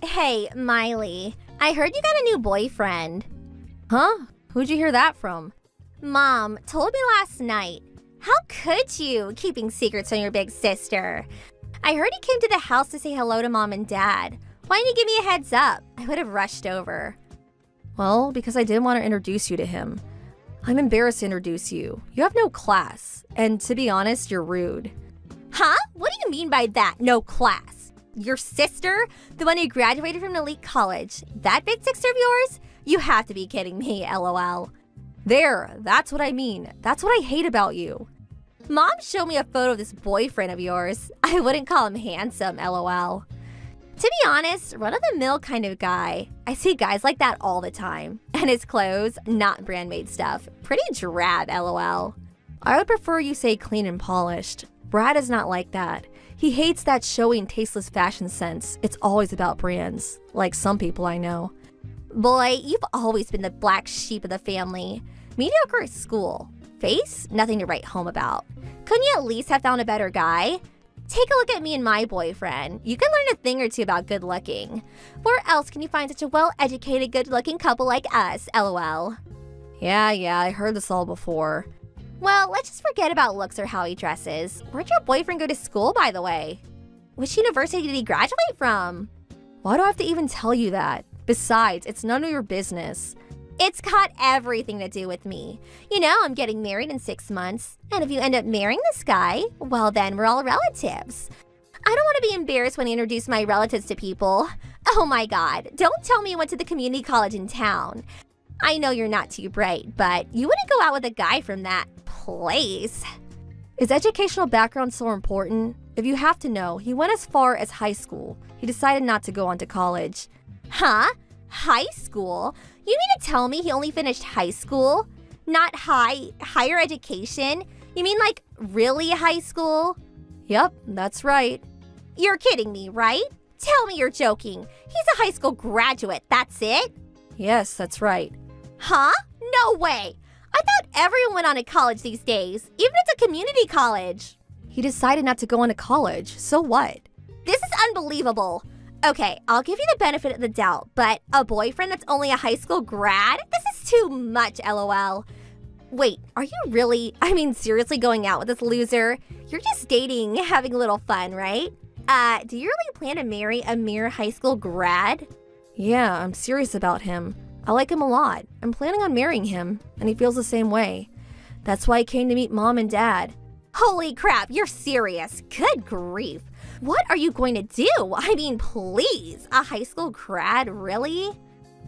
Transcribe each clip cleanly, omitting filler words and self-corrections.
Hey, Miley, I heard you got a new boyfriend. Huh? Who'd you hear that from? Mom told me last night. How could you, keeping secrets from your big sister? I heard he came to the house to say hello to Mom and Dad. Why didn't you give me a heads up? I would have rushed over. Well, because I didn't want to introduce you to him. I'm embarrassed to introduce you. You have no class. And to be honest, you're rude. Huh? What do you mean by that, no class? Your sister? The one who graduated from an elite college? That big sister of yours? You have to be kidding me, LOL. There, that's what I mean. That's what I hate about you. Mom showed me a photo of this boyfriend of yours. I wouldn't call him handsome, LOL. To be honest, run-of-the-mill kind of guy. I see guys like that all the time. And his clothes, not brand-made stuff. Pretty drab, LOL. I would prefer you say clean and polished. Brad is not like that. He hates that showy and tasteless fashion sense. It's always about brands, like some people I know. Boy, you've always been the black sheep of the family. Mediocre at school. Face? Nothing to write home about. Couldn't you at least have found a better guy? Take a look at me and my boyfriend. You can learn a thing or two about good looking. Where else can you find such a well-educated, good-looking couple like us, LOL? Yeah, I heard this all before. Well, let's just forget about looks or how he dresses. Where'd your boyfriend go to school, by the way? Which university did he graduate from? Why do I have to even tell you that? Besides, it's none of your business. It's got everything to do with me. You know, I'm getting married in 6 months. And if you end up marrying this guy, well then we're all relatives. I don't want to be embarrassed when I introduce my relatives to people. Oh my god, don't tell me you went to the community college in town. I know you're not too bright, but you wouldn't go out with a guy from that place. Is educational background so important? If you have to know, he went as far as high school. He decided not to go on to college. Huh? High school? You mean to tell me he only finished high school? Not higher education? You mean like really high school? Yep, that's right. You're kidding me, right? Tell me you're joking. He's a high school graduate, that's it? Yes, that's right. Huh? No way! I thought everyone went on to college these days, even if it's a community college. He decided not to go on to college, so what? This is unbelievable. Okay, I'll give you the benefit of the doubt, but a boyfriend that's only a high school grad? This is too much, LOL. Wait, are you seriously going out with this loser? You're just dating, having a little fun, right? Do you really plan to marry a mere high school grad? Yeah, I'm serious about him. I like him a lot. I'm planning on marrying him, and he feels the same way. That's why I came to meet Mom and Dad. Holy crap, you're serious. Good grief. What are you going to do? I mean, please. A high school grad, really?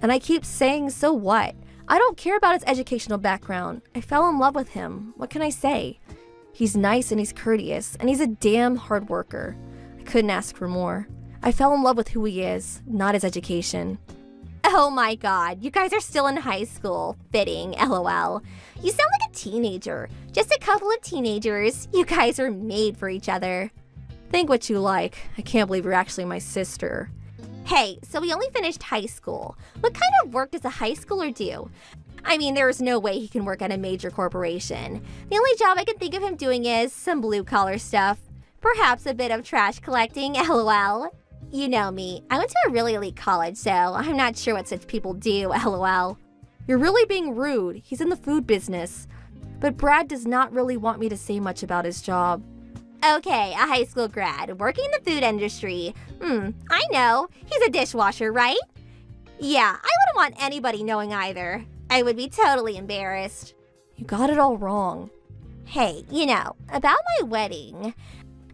And I keep saying, so what? I don't care about his educational background. I fell in love with him. What can I say? He's nice and he's courteous, and he's a damn hard worker. I couldn't ask for more. I fell in love with who he is, not his education. Oh my god, you guys are still in high school. Fitting, LOL. You sound like a teenager. Just a couple of teenagers. You guys are made for each other. Think what you like. I can't believe you're actually my sister. Hey, so we only finished high school. What kind of work does a high schooler do? I mean, there is no way he can work at a major corporation. The only job I can think of him doing is some blue-collar stuff. Perhaps a bit of trash collecting, LOL. You know me. I went to a really elite college, so I'm not sure what such people do, LOL. You're really being rude. He's in the food business. But Brad does not really want me to say much about his job. Okay, a high school grad, working in the food industry. I know. He's a dishwasher, right? Yeah, I wouldn't want anybody knowing either. I would be totally embarrassed. You got it all wrong. Hey, you know, about my wedding.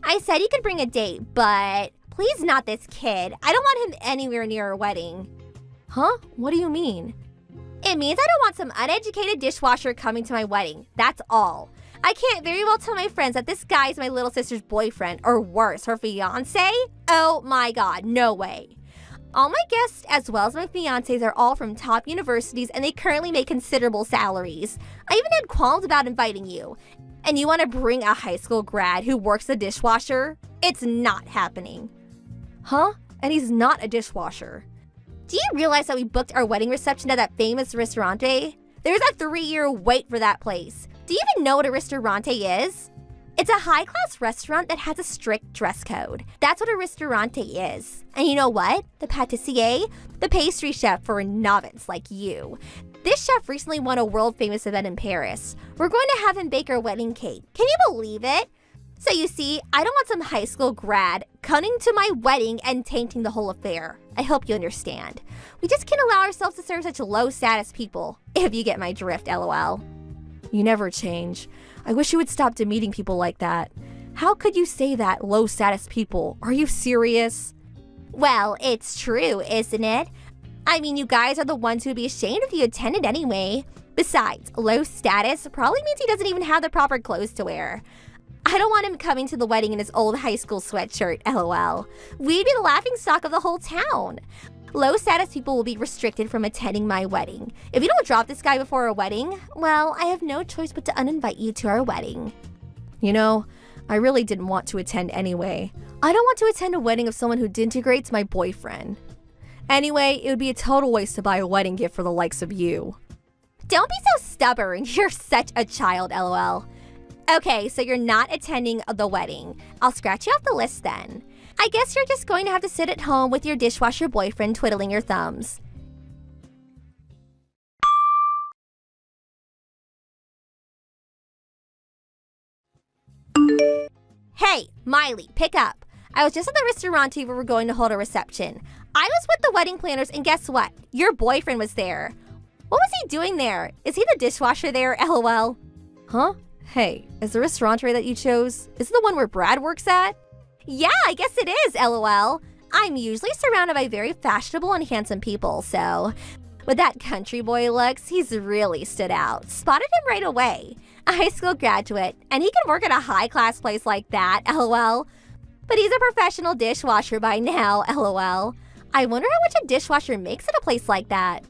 I said you could bring a date, but please not this kid. I don't want him anywhere near our wedding. Huh? What do you mean? It means I don't want some uneducated dishwasher coming to my wedding. That's all. I can't very well tell my friends that this guy's my little sister's boyfriend, or worse, her fiancé? Oh my god, no way. All my guests, as well as my fiancés, are all from top universities and they currently make considerable salaries. I even had qualms about inviting you. And you want to bring a high school grad who works the dishwasher? It's not happening. Huh? And he's not a dishwasher. Do you realize that we booked our wedding reception at that famous ristorante? There's a 3-year wait for that place. Do you even know what a ristorante is? It's a high-class restaurant that has a strict dress code. That's what a ristorante is. And you know what? The pâtissier, the pastry chef for a novice like you. This chef recently won a world-famous event in Paris. We're going to have him bake our wedding cake. Can you believe it? So you see, I don't want some high school grad coming to my wedding and tainting the whole affair. I hope you understand. We just can't allow ourselves to serve such low-status people, if you get my drift, lol. You never change. I wish you would stop demeaning people like that. How could you say that, low-status people? Are you serious? Well, it's true, isn't it? I mean, you guys are the ones who would be ashamed if you attended anyway. Besides, low status probably means he doesn't even have the proper clothes to wear. I don't want him coming to the wedding in his old high school sweatshirt, lol. We'd be the laughingstock of the whole town. Low status people will be restricted from attending my wedding. If you don't drop this guy before our wedding, well, I have no choice but to uninvite you to our wedding. You know, I really didn't want to attend anyway. I don't want to attend a wedding of someone who disintegrates my boyfriend. Anyway, it would be a total waste to buy a wedding gift for the likes of you. Don't be so stubborn. You're such a child, lol. Okay, so you're not attending the wedding. I'll scratch you off the list then. I guess you're just going to have to sit at home with your dishwasher boyfriend twiddling your thumbs. Hey, Miley, pick up. I was just at the restaurante where we're going to hold a reception. I was with the wedding planners and guess what? Your boyfriend was there. What was he doing there? Is he the dishwasher there, lol? Huh? Hey, is the restaurante that you chose, is it the one where Brad works at? Yeah, I guess it is, lol. I'm usually surrounded by very fashionable and handsome people, so with that country boy looks, he's really stood out. Spotted him right away. A high school graduate, and he can work at a high-class place like that, lol. But he's a professional dishwasher by now, lol. I wonder how much a dishwasher makes at a place like that.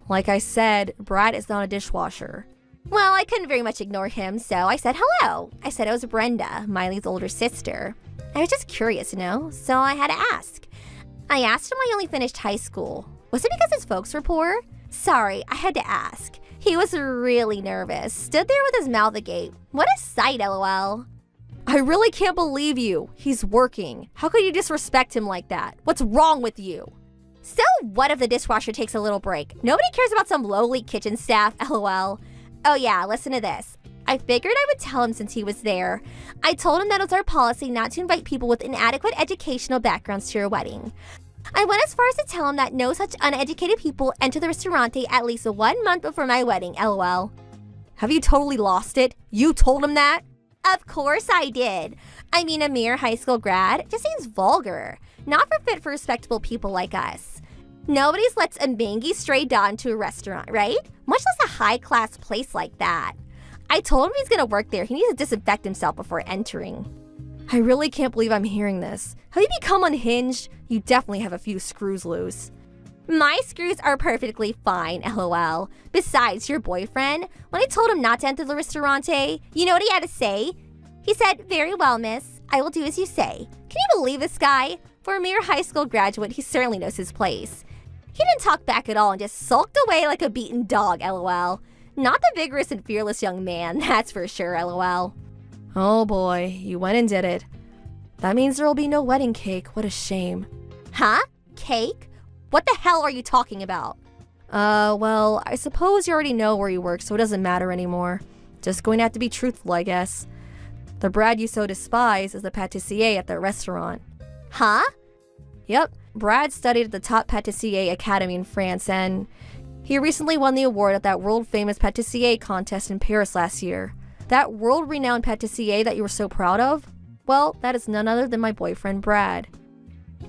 Like I said, Brad is not a dishwasher. Well, I couldn't very much ignore him, so I said hello. I said it was Brenda, Miley's older sister. I was just curious, so I had to ask. I asked him why he only finished high school. Was it because his folks were poor? Sorry, I had to ask. He was really nervous, stood there with his mouth agape. What a sight, lol. I really can't believe you. He's working. How could you disrespect him like that? What's wrong with you? So what if the dishwasher takes a little break? Nobody cares about some lowly kitchen staff, lol. Oh yeah, listen to this. I figured I would tell him since he was there. I told him that it was our policy not to invite people with inadequate educational backgrounds to your wedding. I went as far as to tell him that no such uneducated people enter the restaurante at least 1 month before my wedding, lol. Have you totally lost it? You told him that? Of course I did. I mean, a mere high school grad just seems vulgar. Not for fit for respectable people like us. Nobody's lets a mangy stray dog into a restaurant, right? Much less a high-class place like that. I told him he's gonna work there. He needs to disinfect himself before entering. I really can't believe I'm hearing this. Have you become unhinged? You definitely have a few screws loose. My screws are perfectly fine, lol. Besides, your boyfriend, when I told him not to enter the restaurante, you know what he had to say? He said, "Very well, miss. I will do as you say." Can you believe this guy? For a mere high school graduate, he certainly knows his place. He didn't talk back at all and just sulked away like a beaten dog, lol. Not the vigorous and fearless young man, that's for sure, lol. Oh boy, you went and did it. That means there will be no wedding cake. What a shame. Huh? Cake? What the hell are you talking about? Well, I suppose you already know where you work, so it doesn't matter anymore. Just going to have to be truthful, I guess. The Brad you so despise is the pâtissier at the restaurant. Huh? Yep, Brad studied at the top pâtissier academy in France, and he recently won the award at that world-famous pâtissier contest in Paris last year. That world-renowned pâtissier that you were so proud of? Well, that is none other than my boyfriend, Brad.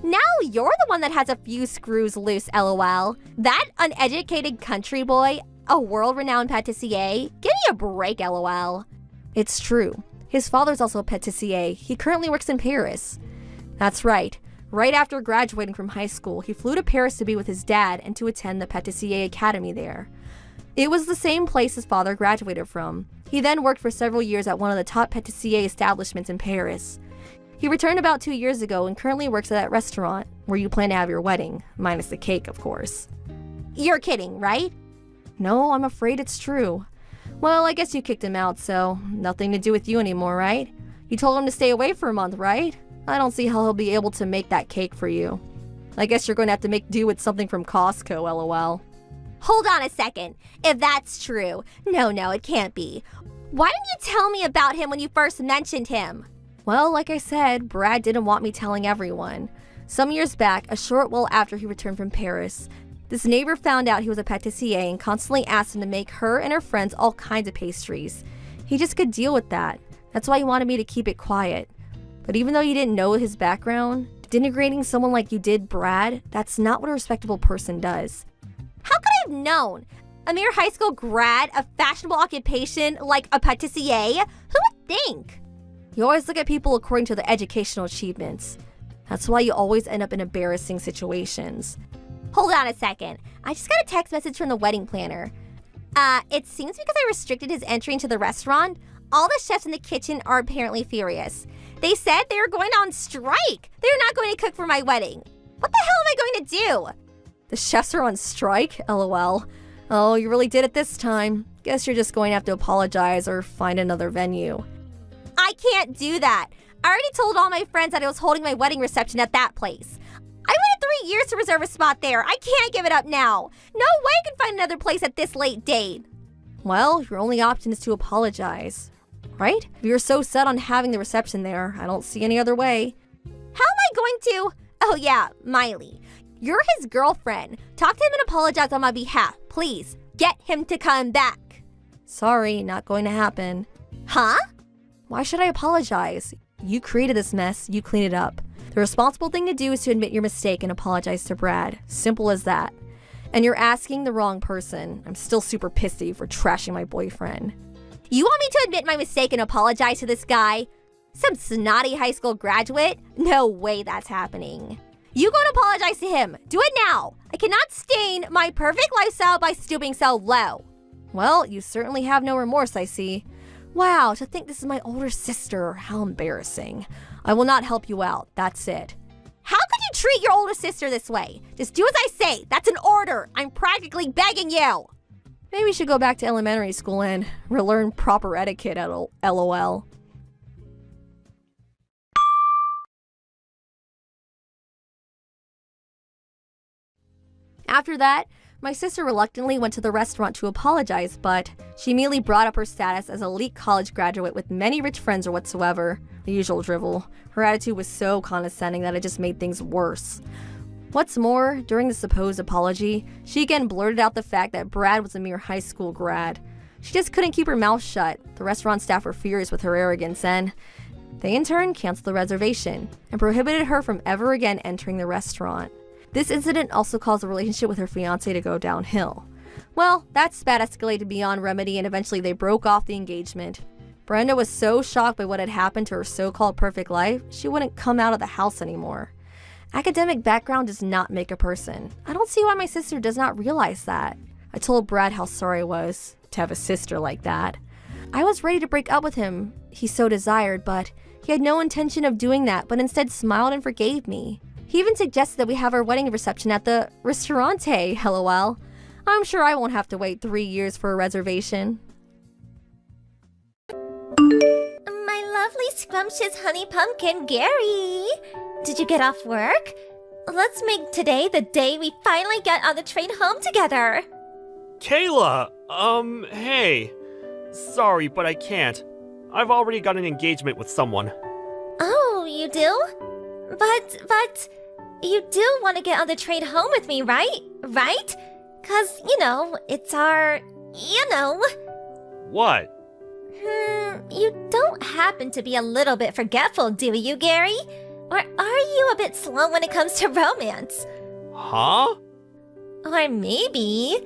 Now you're the one that has a few screws loose, lol. That uneducated country boy, a world-renowned pâtissier? Give me a break, lol. It's true. His father's also a pâtissier. He currently works in Paris. That's right. Right after graduating from high school, he flew to Paris to be with his dad and to attend the pâtissier academy there. It was the same place his father graduated from. He then worked for several years at one of the top pâtissier establishments in Paris. He returned about 2 years ago and currently works at that restaurant where you plan to have your wedding, minus the cake, of course. You're kidding, right? No, I'm afraid it's true. Well, I guess you kicked him out, so nothing to do with you anymore, right? You told him to stay away for a month, right? I don't see how he'll be able to make that cake for you. I guess you're going to have to make do with something from Costco, lol. Hold on a second. If that's true, no, it can't be. Why didn't you tell me about him when you first mentioned him? Well, like I said, Brad didn't want me telling everyone. Some years back, a short while after he returned from Paris, this neighbor found out he was a pâtissier and constantly asked him to make her and her friends all kinds of pastries. He just could deal with that. That's why he wanted me to keep it quiet. But even though you didn't know his background, denigrating someone like you did Brad, that's not what a respectable person does. How could I have known? A mere high school grad, a fashionable occupation like a pâtissier? Who would think? You always look at people according to their educational achievements. That's why you always end up in embarrassing situations. Hold on a second. I just got a text message from the wedding planner. It seems because I restricted his entry into the restaurant, all the chefs in the kitchen are apparently furious. They said they were going on strike. They're not going to cook for my wedding. What the hell am I going to do? The chefs are on strike? LOL. Oh, you really did it this time. Guess you're just going to have to apologize or find another venue. I can't do that. I already told all my friends that I was holding my wedding reception at that place. I waited 3 years to reserve a spot there. I can't give it up now. No way I can find another place at this late date. Well, your only option is to apologize, right? If you're so set on having the reception there, I don't see any other way. How am I going to? Oh yeah, Miley. You're his girlfriend. Talk to him and apologize on my behalf. Please, get him to come back. Sorry, not going to happen. Huh? Why should I apologize? You created this mess, you clean it up. The responsible thing to do is to admit your mistake and apologize to Brad. Simple as that. And you're asking the wrong person. I'm still super pissed at you for trashing my boyfriend. You want me to admit my mistake and apologize to this guy? Some snotty high school graduate? No way that's happening. You go and apologize to him. Do it now. I cannot stain my perfect lifestyle by stooping so low. Well, you certainly have no remorse, I see. Wow, to think this is my older sister. How embarrassing. I will not help you out. That's it. How could you treat your older sister this way? Just do as I say. That's an order. I'm practically begging you. Maybe we should go back to elementary school and relearn proper etiquette at LOL. After that, my sister reluctantly went to the restaurant to apologize, but she immediately brought up her status as an elite college graduate with many rich friends or whatsoever. The usual drivel. Her attitude was so condescending that it just made things worse. What's more, during the supposed apology, she again blurted out the fact that Brad was a mere high school grad. She just couldn't keep her mouth shut. The restaurant staff were furious with her arrogance and they in turn canceled the reservation and prohibited her from ever again entering the restaurant. This incident also caused the relationship with her fiancé to go downhill. Well, that spat escalated beyond remedy and eventually they broke off the engagement. Brenda was so shocked by what had happened to her so-called perfect life, she wouldn't come out of the house anymore. Academic background does not make a person. I don't see why my sister does not realize that. I told Brad how sorry I was to have a sister like that. I was ready to break up with him, he so desired, but he had no intention of doing that, but instead smiled and forgave me. He even suggested that we have our wedding reception at the restaurante, lol. I'm sure I won't have to wait 3 years for a reservation. My lovely scrumptious honey pumpkin, Gary! Did you get off work? Let's make today the day we finally get on the train home together! Kayla! Hey. Sorry, but I can't. I've already got an engagement with someone. Oh, you do? But, you do want to get on the train home with me, right? Right? 'Cause, it's our, What? You don't happen to be a little bit forgetful, do you, Gary? Or are you a bit slow when it comes to romance? Huh? Or maybe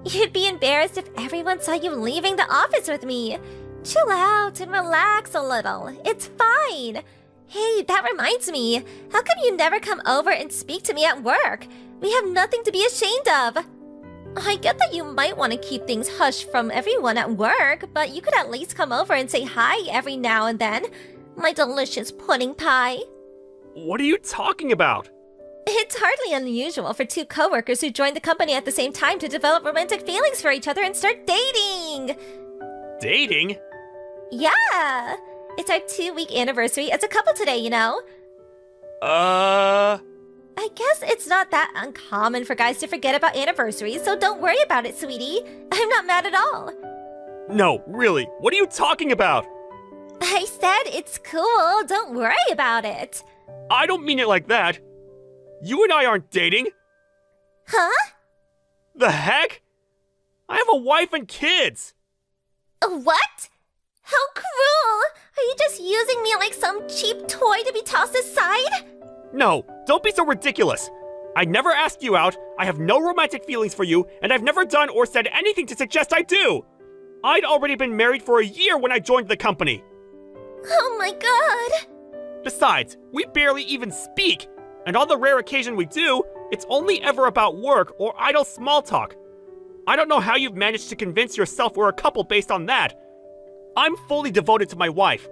you'd be embarrassed if everyone saw you leaving the office with me. Chill out and relax a little. It's fine. Hey, that reminds me. How come you never come over and speak to me at work? We have nothing to be ashamed of. I get that you might want to keep things hush from everyone at work, but you could at least come over and say hi every now and then. My delicious pudding pie. What are you talking about? It's hardly unusual for two coworkers who join the company at the same time to develop romantic feelings for each other and start dating. Dating? Yeah. It's our 2-week anniversary as a couple today, you know? Uh... I guess it's not that uncommon for guys to forget about anniversaries, so don't worry about it, sweetie. I'm not mad at all. No, really, what are you talking about? I said it's cool, don't worry about it. I don't mean it like that. You and I aren't dating. Huh? The heck? I have a wife and kids. What? How cruel! Are you just using me like some cheap toy to be tossed aside? No, don't be so ridiculous. I never asked you out, I have no romantic feelings for you, and I've never done or said anything to suggest I do. I'd already been married for a year when I joined the company. Oh my god! Besides, we barely even speak, and on the rare occasion we do, it's only ever about work or idle small talk. I don't know how you've managed to convince yourself we're a couple based on that. I'm fully devoted to my wife.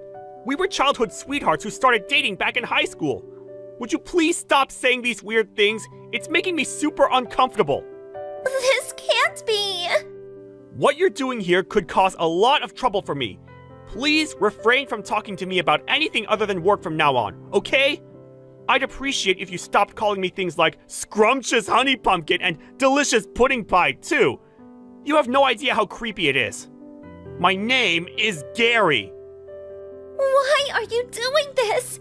We were childhood sweethearts who started dating back in high school. Would you please stop saying these weird things? It's making me super uncomfortable. This can't be! What you're doing here could cause a lot of trouble for me. Please refrain from talking to me about anything other than work from now on, okay? I'd appreciate if you stopped calling me things like scrumptious honey pumpkin and delicious pudding pie, too. You have no idea how creepy it is. My name is Gary. Why are you doing this?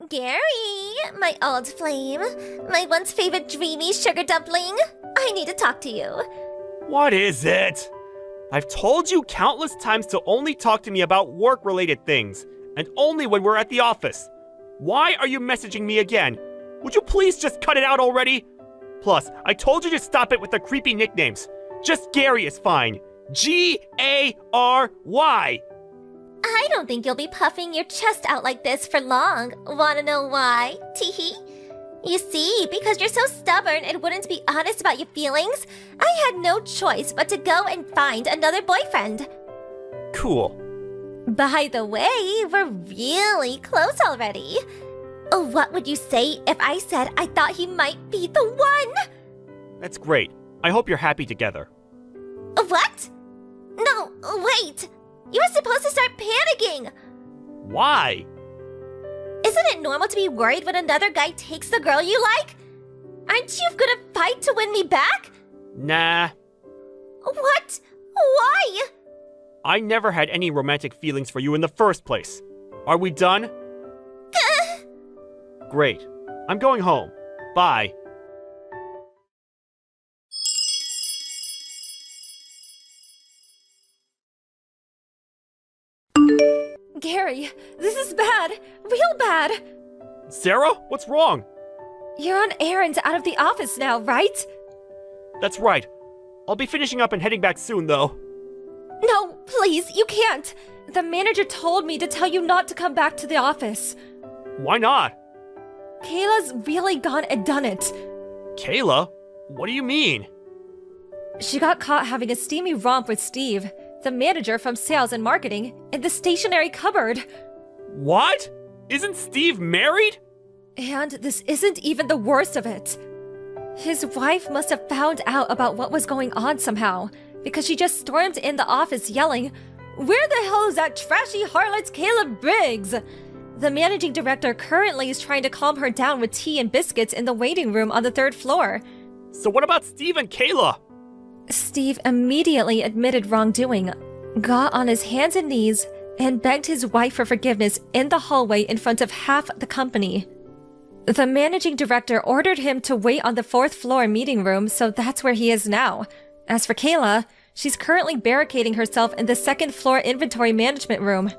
Gary, my old flame, my once favorite dreamy sugar dumpling, I need to talk to you. What is it? I've told you countless times to only talk to me about work-related things, and only when we're at the office. Why are you messaging me again? Would you please just cut it out already? Plus, I told you to stop it with the creepy nicknames. Just Gary is fine. Gary. I don't think you'll be puffing your chest out like this for long. Wanna know why? Teehee. You see, because you're so stubborn and wouldn't be honest about your feelings, I had no choice but to go and find another boyfriend. Cool. By the way, we're really close already. What would you say if I said I thought he might be the one? That's great. I hope you're happy together. What? No, wait. You were supposed to start panicking. Why? Isn't it normal to be worried when another guy takes the girl you like? Aren't you gonna fight to win me back? Nah. What? Why? I never had any romantic feelings for you in the first place. Are we done? Great. I'm going home. Bye. Gary, this is bad. Real bad. Sarah, what's wrong? You're on errands out of the office now, right? That's right. I'll be finishing up and heading back soon, though. No, please, you can't. The manager told me to tell you not to come back to the office. Why not? Kayla's really gone and done it. Kayla? What do you mean? She got caught having a steamy romp with Steve, the manager from sales and marketing, in the stationery cupboard. What? Isn't Steve married? And this isn't even the worst of it. His wife must have found out about what was going on somehow, because she just stormed in the office yelling, "Where the hell is that trashy harlot Kayla Briggs?" The managing director currently is trying to calm her down with tea and biscuits in the waiting room on the 3rd floor. So what about Steve and Kayla? Steve immediately admitted wrongdoing, got on his hands and knees, and begged his wife for forgiveness in the hallway in front of half the company. The managing director ordered him to wait on the 4th floor meeting room, so that's where he is now. As for Kayla, she's currently barricading herself in the 2nd floor inventory management room.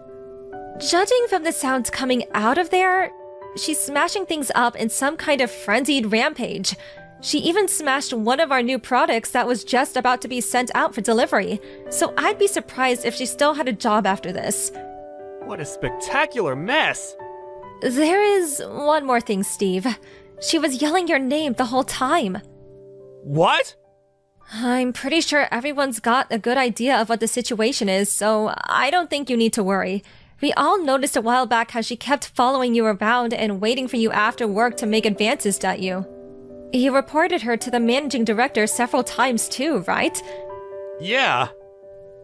Judging from the sounds coming out of there, she's smashing things up in some kind of frenzied rampage. She even smashed one of our new products that was just about to be sent out for delivery, so I'd be surprised if she still had a job after this. What a spectacular mess! There is one more thing, Steve. She was yelling your name the whole time. What? I'm pretty sure everyone's got a good idea of what the situation is, so I don't think you need to worry. We all noticed a while back how she kept following you around and waiting for you after work to make advances at you. You reported her to the managing director several times too, right? Yeah.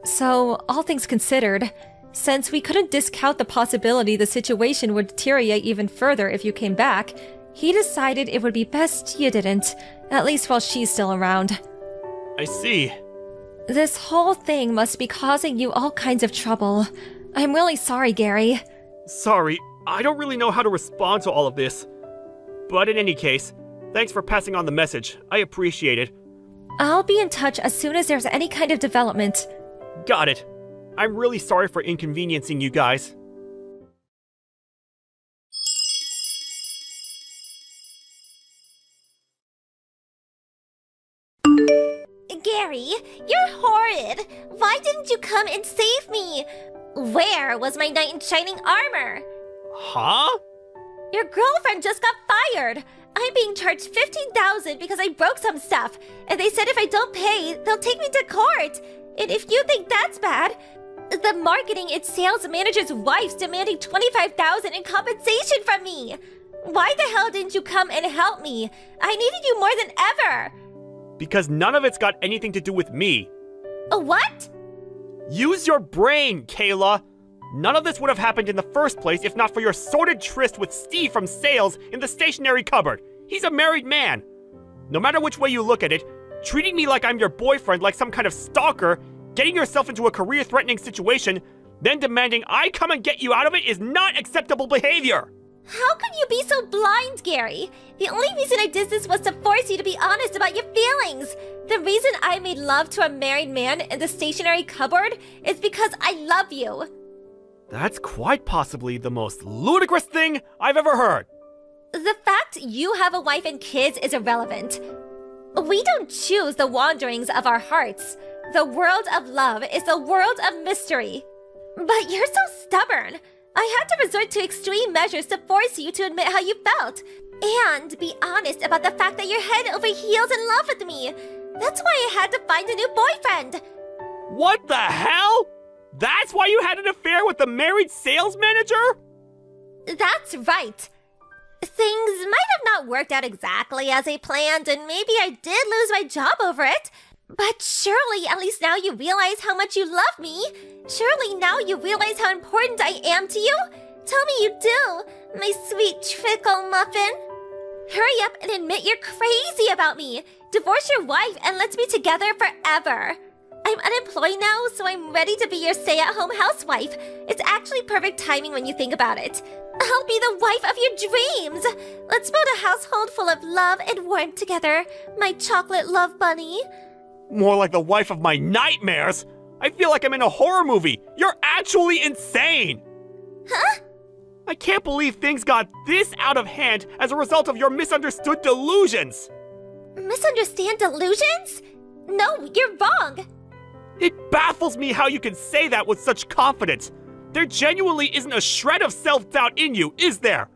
So, all things considered, since we couldn't discount the possibility the situation would deteriorate even further if you came back, he decided it would be best you didn't, at least while she's still around. I see. This whole thing must be causing you all kinds of trouble. I'm really sorry, Gary. Sorry, I don't really know how to respond to all of this. But in any case, thanks for passing on the message. I appreciate it. I'll be in touch as soon as there's any kind of development. Got it. I'm really sorry for inconveniencing you guys. Gary, you're horrid. Why didn't you come and save me? Where was my knight in shining armor? Huh? Your girlfriend just got fired. I'm being charged $15,000 because I broke some stuff, and they said if I don't pay, they'll take me to court. And if you think that's bad, the marketing and sales manager's wife's demanding $25,000 in compensation from me. Why the hell didn't you come and help me? I needed you more than ever. Because none of it's got anything to do with me. What? Use your brain, Kayla! None of this would have happened in the first place if not for your sordid tryst with Steve from sales in the stationery cupboard. He's a married man. No matter which way you look at it, treating me like I'm your boyfriend like some kind of stalker, getting yourself into a career-threatening situation, then demanding I come and get you out of it is not acceptable behavior! How could you be so blind, Gary? The only reason I did this was to force you to be honest about your feelings. The reason I made love to a married man in the stationery cupboard is because I love you. That's quite possibly the most ludicrous thing I've ever heard. The fact you have a wife and kids is irrelevant. We don't choose the wanderings of our hearts. The world of love is a world of mystery. But you're so stubborn. I had to resort to extreme measures to force you to admit how you felt. And be honest about the fact that you're head over heels in love with me. That's why I had to find a new boyfriend. What the hell? That's why you had an affair with the married sales manager? That's right. Things might have not worked out exactly as I planned, and maybe I did lose my job over it. But surely, at least now you realize how much you love me. Surely now you realize how important I am to you. Tell me you do, my sweet trickle muffin. Hurry up and admit you're crazy about me. Divorce your wife and let's be together forever. I'm unemployed now, so I'm ready to be your stay-at-home housewife. It's actually perfect timing when you think about it. I'll be the wife of your dreams. Let's build a household full of love and warmth together, my chocolate love bunny. More like the wife of my nightmares. I feel like I'm in a horror movie. You're actually insane. Huh? I can't believe things got this out of hand as a result of your misunderstood delusions. Misunderstand delusions? No, you're wrong. It baffles me how you can say that with such confidence. There genuinely isn't a shred of self-doubt in you, is there?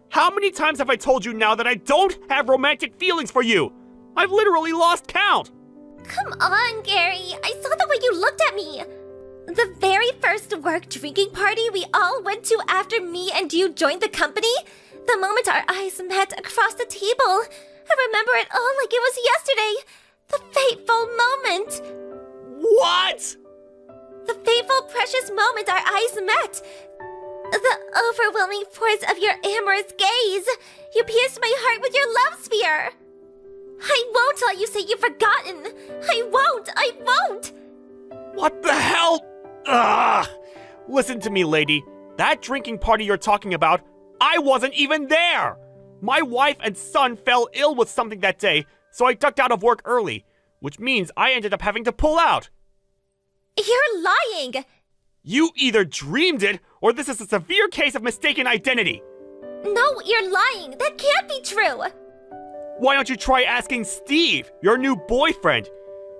How many times have I told you now that I don't have romantic feelings for you? I've literally lost count. Come on, Gary. I saw the way you looked at me. The very first work drinking party we all went to after me and you joined the company, the moment our eyes met across the table. I remember it all like it was yesterday. The fateful moment. What? The fateful, precious moment our eyes met. The overwhelming force of your amorous gaze. You pierced my heart with your love spear. I won't let you say you've forgotten. I won't. What the hell? Ugh! Listen to me, lady. That drinking party you're talking about, I wasn't even there. My wife and son fell ill with something that day, so I ducked out of work early, which means I ended up having to pull out. You're lying. You either dreamed it, or this is a severe case of mistaken identity. No, you're lying. That can't be true. Why don't you try asking Steve, your new boyfriend?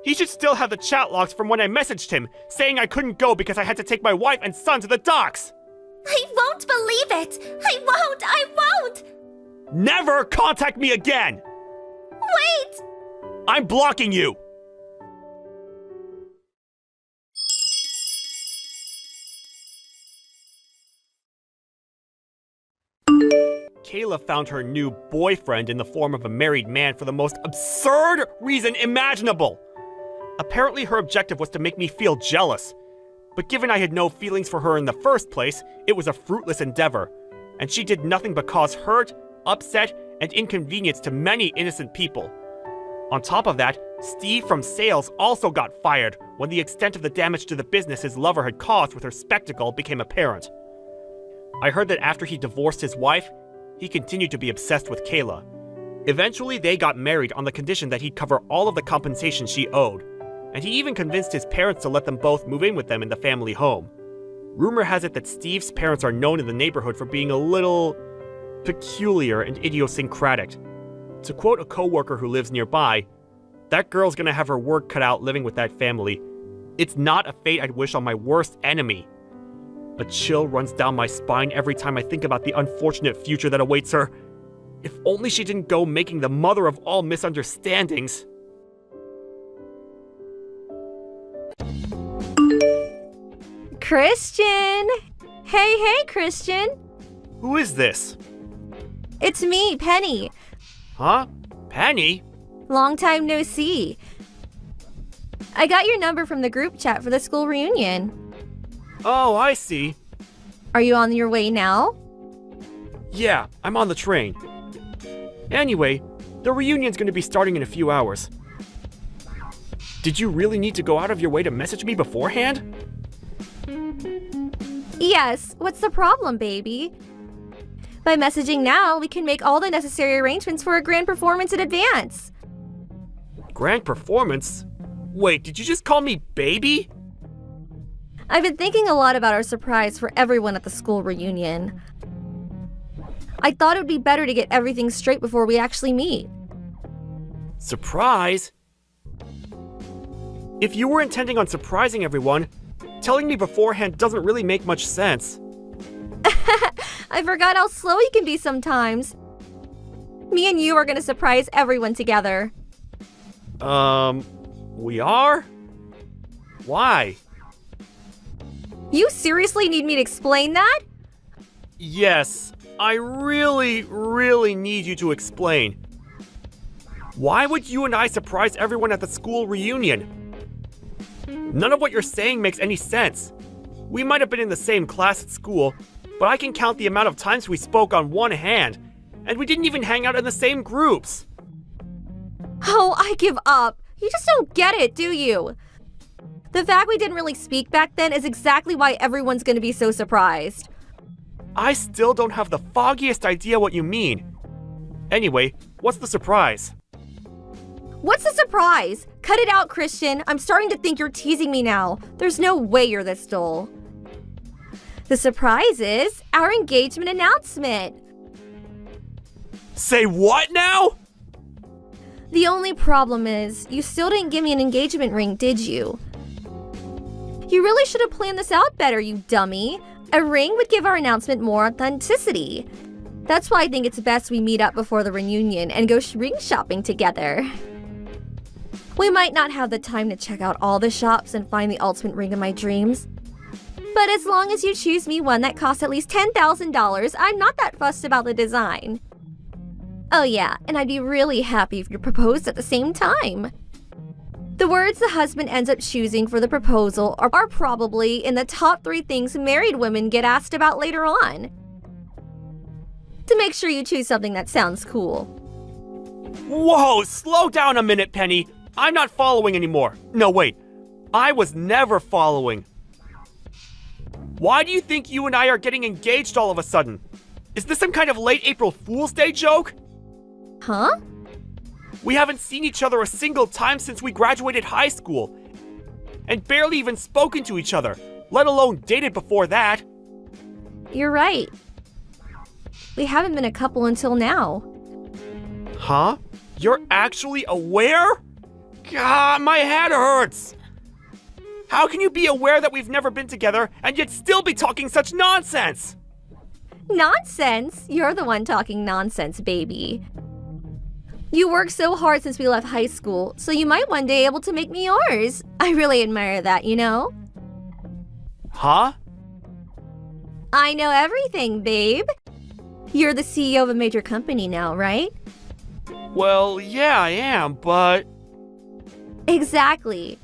He should still have the chat logs from when I messaged him, saying I couldn't go because I had to take my wife and son to the docks. I won't believe it. I won't. Never contact me again! Wait! I'm blocking you! Kayla found her new boyfriend in the form of a married man for the most absurd reason imaginable. Apparently her objective was to make me feel jealous. But given I had no feelings for her in the first place, it was a fruitless endeavor. And she did nothing but cause hurt, upset, and inconvenience to many innocent people. On top of that, Steve from sales also got fired when the extent of the damage to the business his lover had caused with her spectacle became apparent. I heard that after he divorced his wife, he continued to be obsessed with Kayla. Eventually, they got married on the condition that he'd cover all of the compensation she owed, and he even convinced his parents to let them both move in with them in the family home. Rumor has it that Steve's parents are known in the neighborhood for being a little peculiar and idiosyncratic. To quote a coworker who lives nearby, "That girl's gonna have her work cut out living with that family. It's not a fate I'd wish on my worst enemy." A chill runs down my spine every time I think about the unfortunate future that awaits her. If only she didn't go making the mother of all misunderstandings. Christian! Hey, Christian! Who is this? It's me, Penny. Huh? Penny? Long time no see. I got your number from the group chat for the school reunion. Oh, I see. Are you on your way now? Yeah, I'm on the train. Anyway, the reunion's gonna be starting in a few hours. Did you really need to go out of your way to message me beforehand? Yes, what's the problem, baby? By messaging now, we can make all the necessary arrangements for a grand performance in advance. Grand performance? Wait, did you just call me baby? I've been thinking a lot about our surprise for everyone at the school reunion. I thought it would be better to get everything straight before we actually meet. Surprise? If you were intending on surprising everyone, telling me beforehand doesn't really make much sense. I forgot how slow you can be sometimes. Me and you are gonna surprise everyone together. We are? Why? You seriously need me to explain that? Yes, I really need you to explain. Why would you and I surprise everyone at the school reunion? None of what you're saying makes any sense. We might have been in the same class at school, but I can count the amount of times we spoke on one hand, and we didn't even hang out in the same groups. Oh, I give up. You just don't get it, do you? The fact we didn't really speak back then is exactly why everyone's gonna be so surprised. I still don't have the foggiest idea what you mean. Anyway, what's the surprise? What's the surprise? Cut it out, Christian. I'm starting to think you're teasing me now. There's no way you're this dull. The surprise is our engagement announcement. Say what now? The only problem is, you still didn't give me an engagement ring, did you? You really should have planned this out better, you dummy. A ring would give our announcement more authenticity. That's why I think it's best we meet up before the reunion and go ring shopping together. We might not have the time to check out all the shops and find the ultimate ring of my dreams. But as long as you choose me one that costs at least $10,000, I'm not that fussed about the design. Oh yeah, and I'd be really happy if you proposed at the same time. The words the husband ends up choosing for the proposal are probably in the top 3 things married women get asked about later on. To make sure you choose something that sounds cool. Whoa, slow down a minute, Penny. I'm not following anymore. No, wait. I was never following. Why do you think you and I are getting engaged all of a sudden? Is this some kind of late April Fool's Day joke? Huh? We haven't seen each other a single time since we graduated high school. And barely even spoken to each other, let alone dated before that. You're right. We haven't been a couple until now. Huh? You're actually aware? God, my head hurts. How can you be aware that we've never been together and yet still be talking such nonsense? Nonsense? You're the one talking nonsense, baby. You worked so hard since we left high school, so you might one day be able to make me yours. I really admire that, you know? Huh? I know everything, babe. You're the CEO of a major company now, right? Well, yeah, I am, but... Exactly.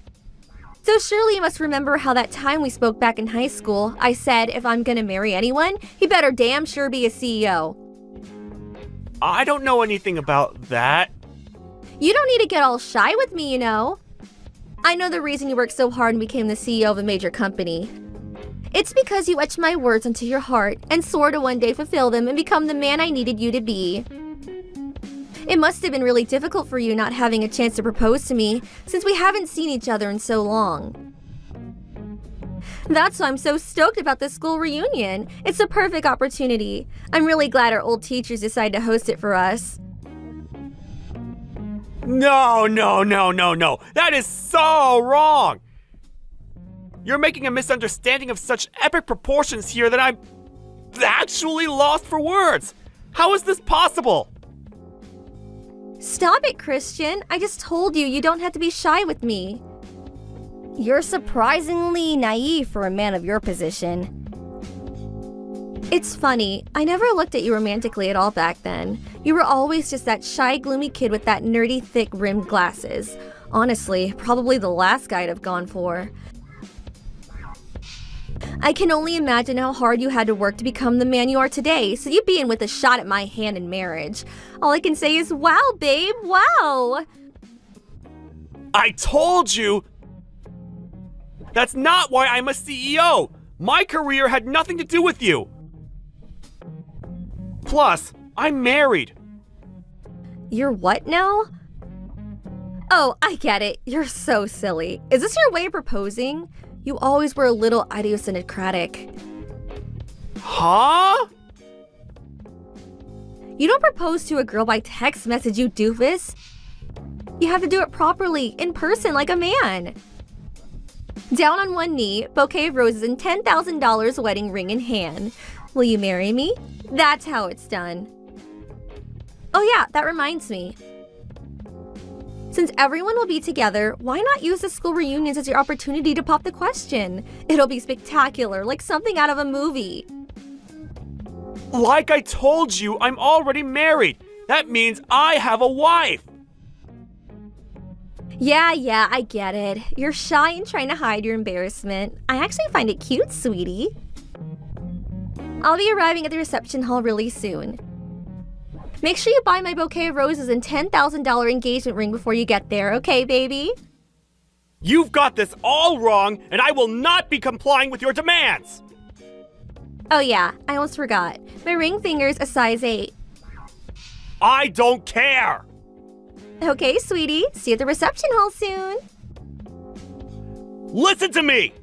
So surely you must remember how that time we spoke back in high school, I said if I'm gonna marry anyone, he better damn sure be a CEO. I don't know anything about that. You don't need to get all shy with me, you know. I know the reason you worked so hard and became the CEO of a major company. It's because you etched my words into your heart and swore to one day fulfill them and become the man I needed you to be. It must have been really difficult for you not having a chance to propose to me since we haven't seen each other in so long. That's why I'm so stoked about this school reunion. It's a perfect opportunity. I'm really glad our old teachers decided to host it for us. No. That is so wrong. You're making a misunderstanding of such epic proportions here that I'm actually lost for words. How is this possible? Stop it, Christian. I just told you don't have to be shy with me. You're surprisingly naive for a man of your position. It's funny, I never looked at you romantically at all back then. You were always just that shy, gloomy kid with that nerdy, thick-rimmed glasses. Honestly, probably the last guy I'd have gone for. I can only imagine how hard you had to work to become the man you are today, so you being with a shot at my hand in marriage. All I can say is, wow, babe, wow! I told you! That's not why I'm a CEO! My career had nothing to do with you! Plus, I'm married. You're what now? Oh, I get it. You're so silly. Is this your way of proposing? You always were a little idiosyncratic. Huh? You don't propose to a girl by text message, you doofus. You have to do it properly, in person, like a man. Down on one knee, bouquet of roses and $10,000 wedding ring in hand. Will you marry me? That's how it's done. Oh yeah, that reminds me. Since everyone will be together, why not use the school reunions as your opportunity to pop the question? It'll be spectacular, like something out of a movie. Like I told you, I'm already married. That means I have a wife. Yeah, I get it. You're shy and trying to hide your embarrassment. I actually find it cute, sweetie. I'll be arriving at the reception hall really soon. Make sure you buy my bouquet of roses and $10,000 engagement ring before you get there, okay, baby? You've got this all wrong, and I will not be complying with your demands! Oh yeah, I almost forgot. My ring finger's a size 8. I don't care! Okay, sweetie. See you at the reception hall soon. Listen to me!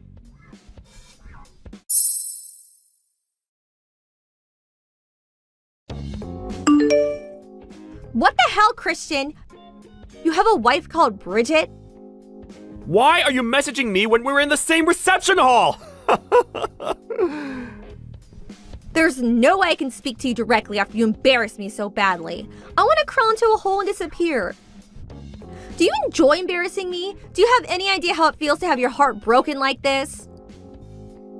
What the hell, Christian? You have a wife called Bridget? Why are you messaging me when we're in the same reception hall? There's no way I can speak to you directly after you embarrass me so badly. I want to crawl into a hole and disappear. Do you enjoy embarrassing me? Do you have any idea how it feels to have your heart broken like this?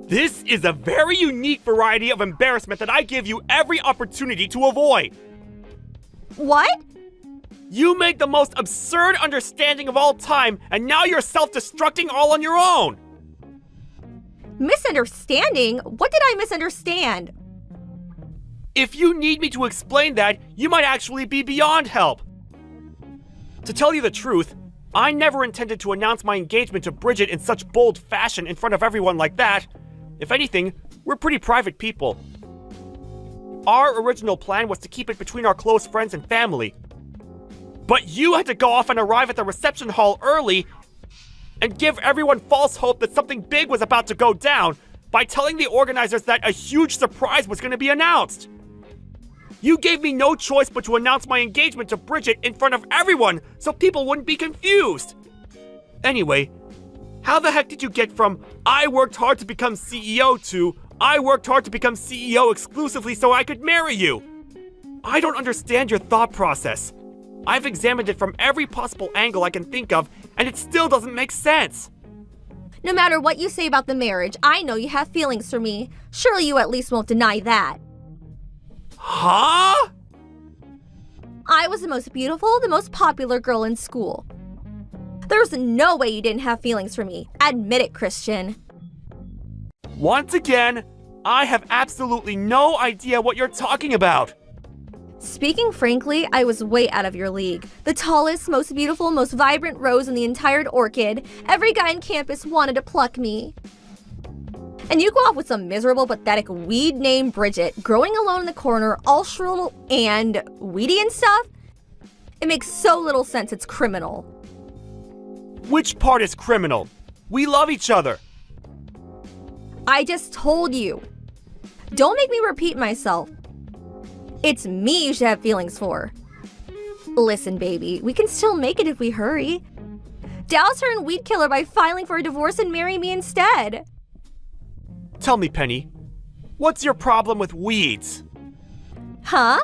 This is a very unique variety of embarrassment that I give you every opportunity to avoid. What? You made the most absurd understanding of all time, and now you're self-destructing all on your own. Misunderstanding? What did I misunderstand? If you need me to explain that, you might actually be beyond help. To tell you the truth, I never intended to announce my engagement to Bridget in such bold fashion in front of everyone like that. If anything, we're pretty private people. Our original plan was to keep it between our close friends and family. But you had to go off and arrive at the reception hall early and give everyone false hope that something big was about to go down by telling the organizers that a huge surprise was going to be announced. You gave me no choice but to announce my engagement to Bridget in front of everyone so people wouldn't be confused. Anyway, how the heck did you get from I worked hard to become CEO to I worked hard to become CEO exclusively so I could marry you? I don't understand your thought process. I've examined it from every possible angle I can think of, and it still doesn't make sense. No matter what you say about the marriage, I know you have feelings for me. Surely you at least won't deny that. Huh? I was the most beautiful, the most popular girl in school. There's no way you didn't have feelings for me. Admit it, Christian. Once again, I have absolutely no idea what you're talking about. Speaking frankly, I was way out of your league. The tallest, most beautiful, most vibrant rose in the entire orchid. Every guy on campus wanted to pluck me. And you go off with some miserable, pathetic weed named Bridget, growing alone in the corner, all shrill and weedy and stuff? It makes so little sense, it's criminal. Which part is criminal? We love each other. I just told you. Don't make me repeat myself. It's me you should have feelings for. Listen, baby, we can still make it if we hurry. Douse her and weed kill her by filing for a divorce and marry me instead. Tell me, Penny, what's your problem with weeds? Huh?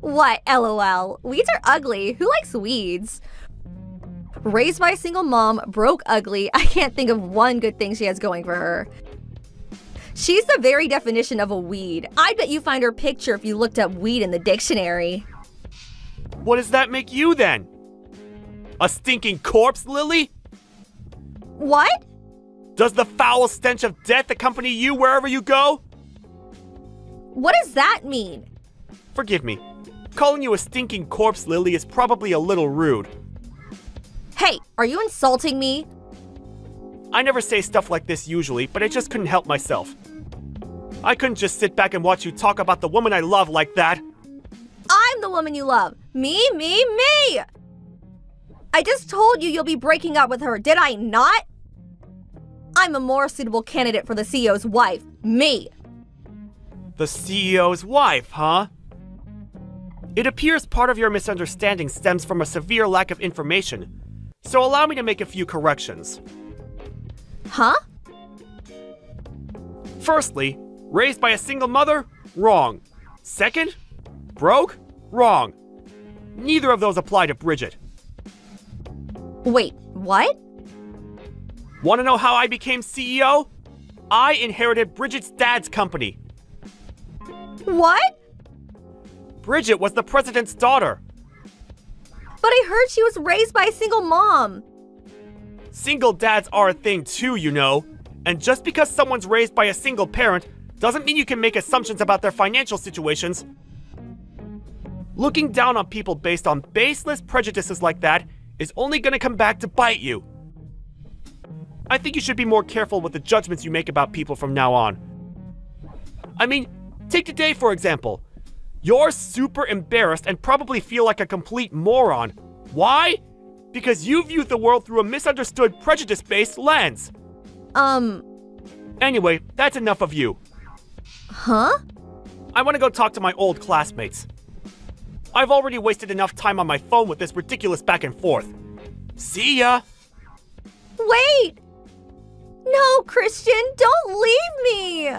What, LOL? Weeds are ugly. Who likes weeds? Raised by a single mom, broke ugly, I can't think of one good thing she has going for her. She's the very definition of a weed. I bet you find her picture if you looked up weed in the dictionary. What does that make you then? A stinking corpse, Lily? What? Does the foul stench of death accompany you wherever you go? What does that mean? Forgive me. Calling you a stinking corpse, Lily, is probably a little rude. Hey, are you insulting me? I never say stuff like this usually, but I just couldn't help myself. I couldn't just sit back and watch you talk about the woman I love like that. I'm the woman you love. Me. I just told you you'll be breaking up with her, did I not? I'm a more suitable candidate for the CEO's wife. Me. The CEO's wife, huh? It appears part of your misunderstanding stems from a severe lack of information, so allow me to make a few corrections. Huh? Firstly, raised by a single mother? Wrong. Second, broke? Wrong. Neither of those apply to Bridget. Wait, what? Want to know how I became CEO? I inherited Bridget's dad's company. What? Bridget was the president's daughter. But I heard she was raised by a single mom. Single dads are a thing too, you know. And just because someone's raised by a single parent doesn't mean you can make assumptions about their financial situations. Looking down on people based on baseless prejudices like that is only going to come back to bite you. I think you should be more careful with the judgments you make about people from now on. I mean, take today for example. You're super embarrassed and probably feel like a complete moron. Why? Because you view the world through a misunderstood prejudice-based lens. Anyway, that's enough of you. Huh? I want to go talk to my old classmates. I've already wasted enough time on my phone with this ridiculous back and forth. See ya! Wait! No, Christian, don't leave me!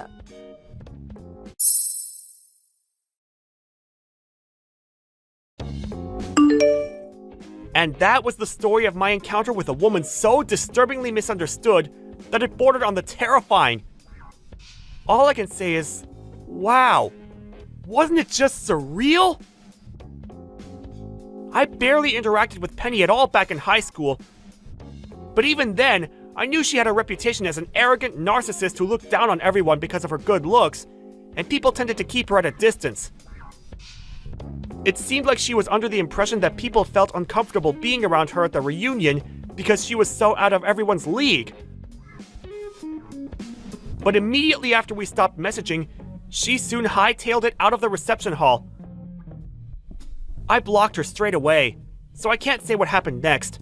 And that was the story of my encounter with a woman so disturbingly misunderstood that it bordered on the terrifying. All I can say is, wow, wasn't it just surreal? I barely interacted with Penny at all back in high school, but even then, I knew she had a reputation as an arrogant narcissist who looked down on everyone because of her good looks, and people tended to keep her at a distance. It seemed like she was under the impression that people felt uncomfortable being around her at the reunion because she was so out of everyone's league. But immediately after we stopped messaging, she soon hightailed it out of the reception hall. I blocked her straight away, so I can't say what happened next.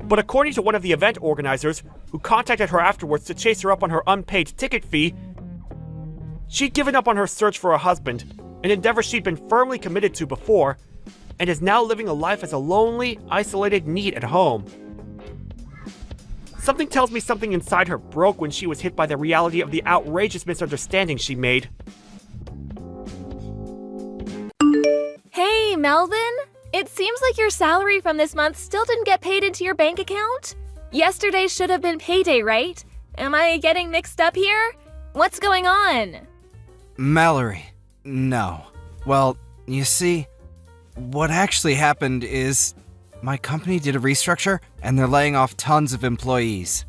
But according to one of the event organizers, who contacted her afterwards to chase her up on her unpaid ticket fee, she'd given up on her search for a husband, an endeavor she'd been firmly committed to before, and is now living a life as a lonely, isolated NEET at home. Something tells me something inside her broke when she was hit by the reality of the outrageous misunderstanding she made. Hey, Melvin! It seems like your salary from this month still didn't get paid into your bank account? Yesterday should have been payday, right? Am I getting mixed up here? What's going on? Mallory, No. Well, you see, what actually happened is my company did a restructure and they're laying off tons of employees.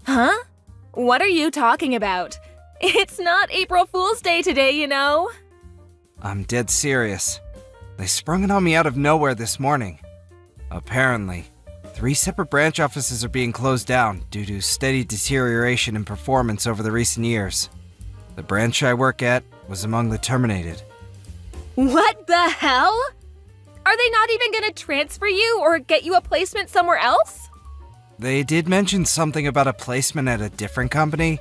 Huh? What are you talking about? It's not April Fool's Day today, you know. I'm dead serious. They sprung it on me out of nowhere this morning. Apparently, 3 separate branch offices are being closed down due to steady deterioration in performance over the recent years. The branch I work at was among the terminated. What the hell? Are they not even gonna transfer you or get you a placement somewhere else? They did mention something about a placement at a different company,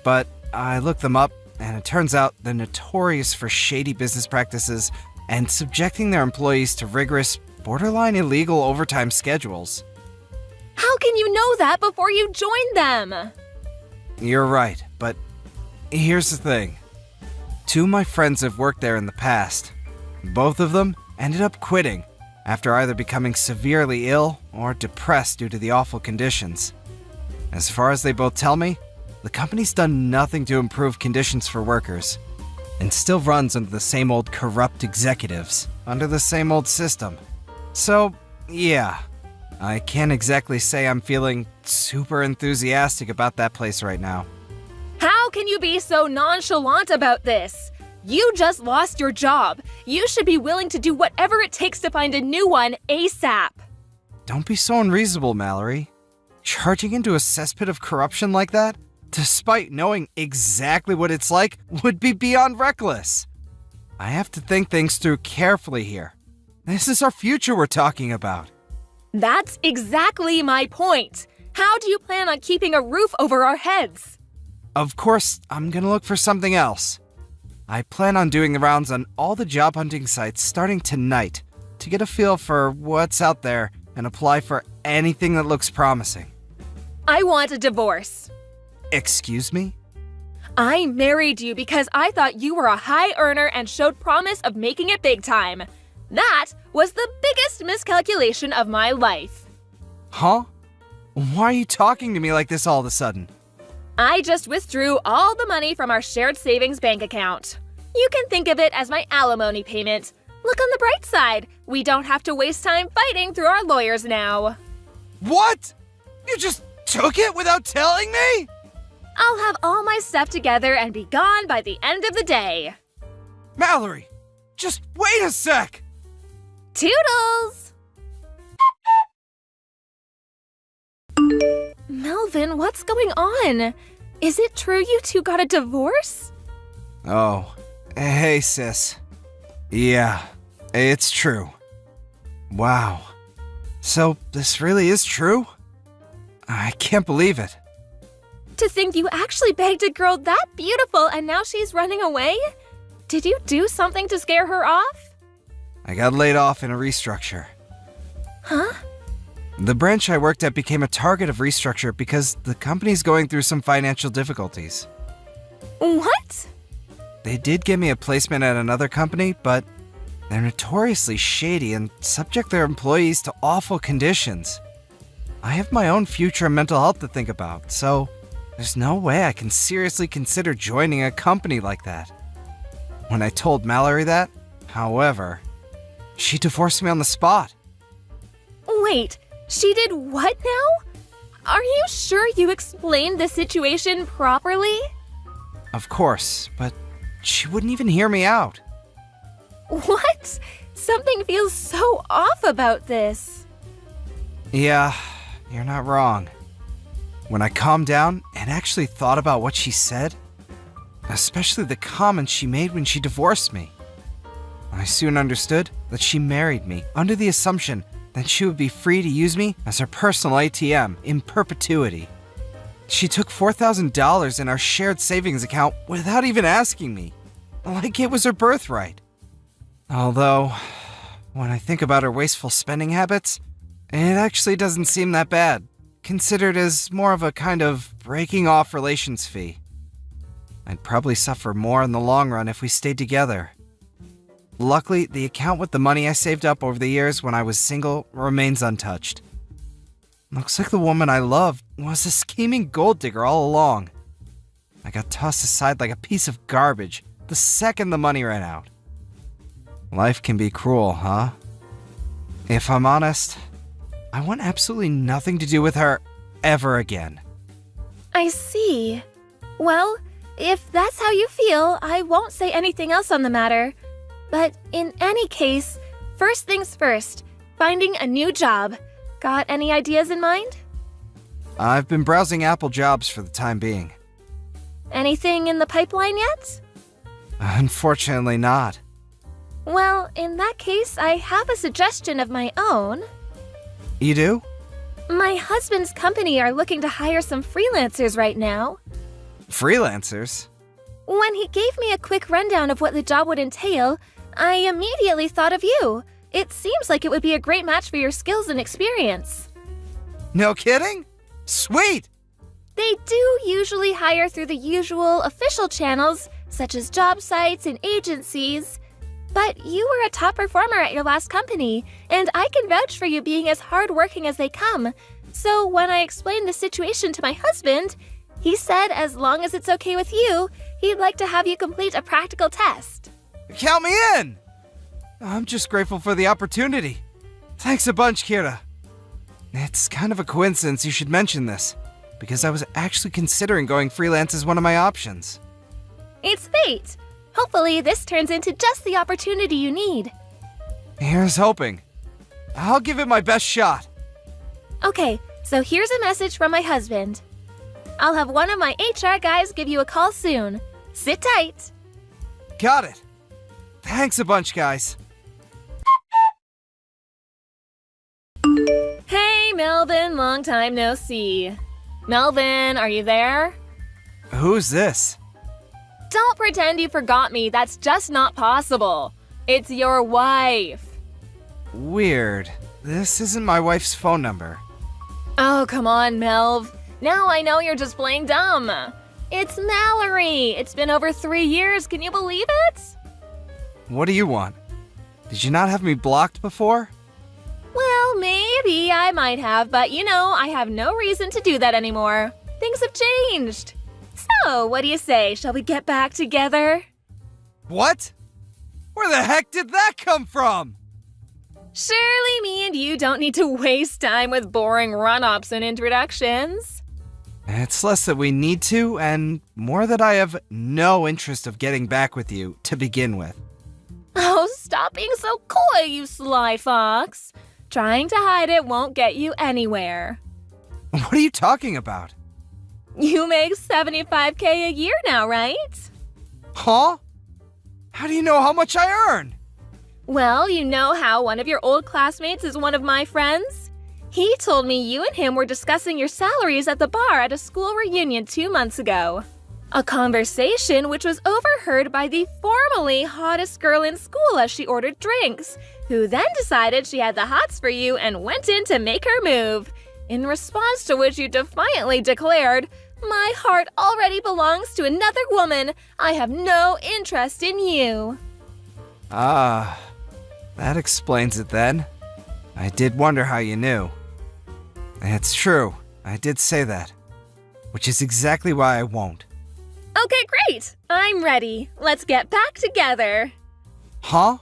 but I looked them up and it turns out they're notorious for shady business practices and subjecting their employees to rigorous, borderline illegal overtime schedules. How can you know that before you join them? You're right, but here's the thing. 2 of my friends have worked there in the past. Both of them ended up quitting after either becoming severely ill or depressed due to the awful conditions. As far as they both tell me, the company's done nothing to improve conditions for workers and still runs under the same old corrupt executives, under the same old system. So, yeah, I can't exactly say I'm feeling super enthusiastic about that place right now. How can you be so nonchalant about this? You just lost your job. You should be willing to do whatever it takes to find a new one ASAP. Don't be so unreasonable, Mallory. Charging into a cesspit of corruption like that, despite knowing exactly what it's like, would be beyond reckless. I have to think things through carefully here. This is our future we're talking about. That's exactly my point. How do you plan on keeping a roof over our heads? Of course, I'm gonna look for something else. I plan on doing the rounds on all the job hunting sites starting tonight to get a feel for what's out there and apply for anything that looks promising. I want a divorce. Excuse me? I married you because I thought you were a high earner and showed promise of making it big time. That was the biggest miscalculation of my life. Huh? Why are you talking to me like this all of a sudden? I just withdrew all the money from our shared savings bank account. You can think of it as my alimony payment. Look on the bright side. We don't have to waste time fighting through our lawyers now. What? You just took it without telling me? I'll have all my stuff together and be gone by the end of the day. Mallory, just wait a sec! Toodles! Melvin, what's going on? Is it true you two got a divorce? Oh, hey sis. Yeah, it's true. Wow. So, this really is true? I can't believe it. To think you actually begged a girl that beautiful and now she's running away? Did you do something to scare her off? I got laid off in a restructure. Huh? The branch I worked at became a target of restructure because the company's going through some financial difficulties. What? They did give me a placement at another company, but they're notoriously shady and subject their employees to awful conditions. I have my own future and mental health to think about, so there's no way I can seriously consider joining a company like that. When I told Mallory that, however, she divorced me on the spot. Wait, she did what now? Are you sure you explained the situation properly? Of course, but she wouldn't even hear me out. What? Something feels so off about this. Yeah, you're not wrong. When I calmed down and actually thought about what she said, especially the comments she made when she divorced me, I soon understood that she married me under the assumption that she would be free to use me as her personal ATM in perpetuity. She took $4,000 in our shared savings account without even asking me, like it was her birthright. Although, when I think about her wasteful spending habits, it actually doesn't seem that bad, considered as more of a kind of breaking off relations fee. I'd probably suffer more in the long run if we stayed together. Luckily, the account with the money I saved up over the years when I was single remains untouched. Looks like the woman I loved was a scheming gold digger all along. I got tossed aside like a piece of garbage the second the money ran out. Life can be cruel, huh? If I'm honest, I want absolutely nothing to do with her ever again. I see. Well, if that's how you feel, I won't say anything else on the matter. But in any case, first things first, finding a new job. Got any ideas in mind? I've been browsing Apple jobs for the time being. Anything in the pipeline yet? Unfortunately not. Well, in that case, I have a suggestion of my own. You do? My husband's company are looking to hire some freelancers right now. Freelancers? When he gave me a quick rundown of what the job would entail, I immediately thought of you. It seems like it would be a great match for your skills and experience. No kidding? Sweet! They do usually hire through the usual official channels, such as job sites and agencies. But you were a top performer at your last company, and I can vouch for you being as hardworking as they come. So when I explained the situation to my husband, he said as long as it's okay with you, he'd like to have you complete a practical test. Count me in! I'm just grateful for the opportunity. Thanks a bunch, Kira. It's kind of a coincidence you should mention this, because I was actually considering going freelance as one of my options. It's fate. Hopefully this turns into just the opportunity you need. Here's hoping. I'll give it my best shot. Okay, so here's a message from my husband. I'll have one of my HR guys give you a call soon. Sit tight. Got it. Thanks a bunch, guys. Hey, Melvin, long time no see. Melvin, are you there? Who's this? Don't pretend you forgot me. That's just not possible. It's your wife. Weird. This isn't my wife's phone number. Oh, come on, Melv. Now I know you're just playing dumb. It's Mallory. It's been over 3 years. Can you believe it? What do you want? Did you not have me blocked before? Well, maybe I might have, but I have no reason to do that anymore. Things have changed. So, what do you say? Shall we get back together? What? Where the heck did that come from? Surely me and you don't need to waste time with boring run-ups and introductions. It's less that we need to, and more that I have no interest of getting back with you to begin with. Oh, stop being so coy, you sly fox. Trying to hide it won't get you anywhere. What are you talking about? You make $75K a year now, right? Huh? How do you know how much I earn? Well, you know how one of your old classmates is one of my friends? He told me you and him were discussing your salaries at the bar at a school reunion 2 months ago. A conversation which was overheard by the formerly hottest girl in school as she ordered drinks, who then decided she had the hots for you and went in to make her move. In response to which you defiantly declared, "My heart already belongs to another woman. I have no interest in you." Ah, that explains it then. I did wonder how you knew. It's true, I did say that. Which is exactly why I won't. Okay, great. I'm ready. Let's get back together. Huh?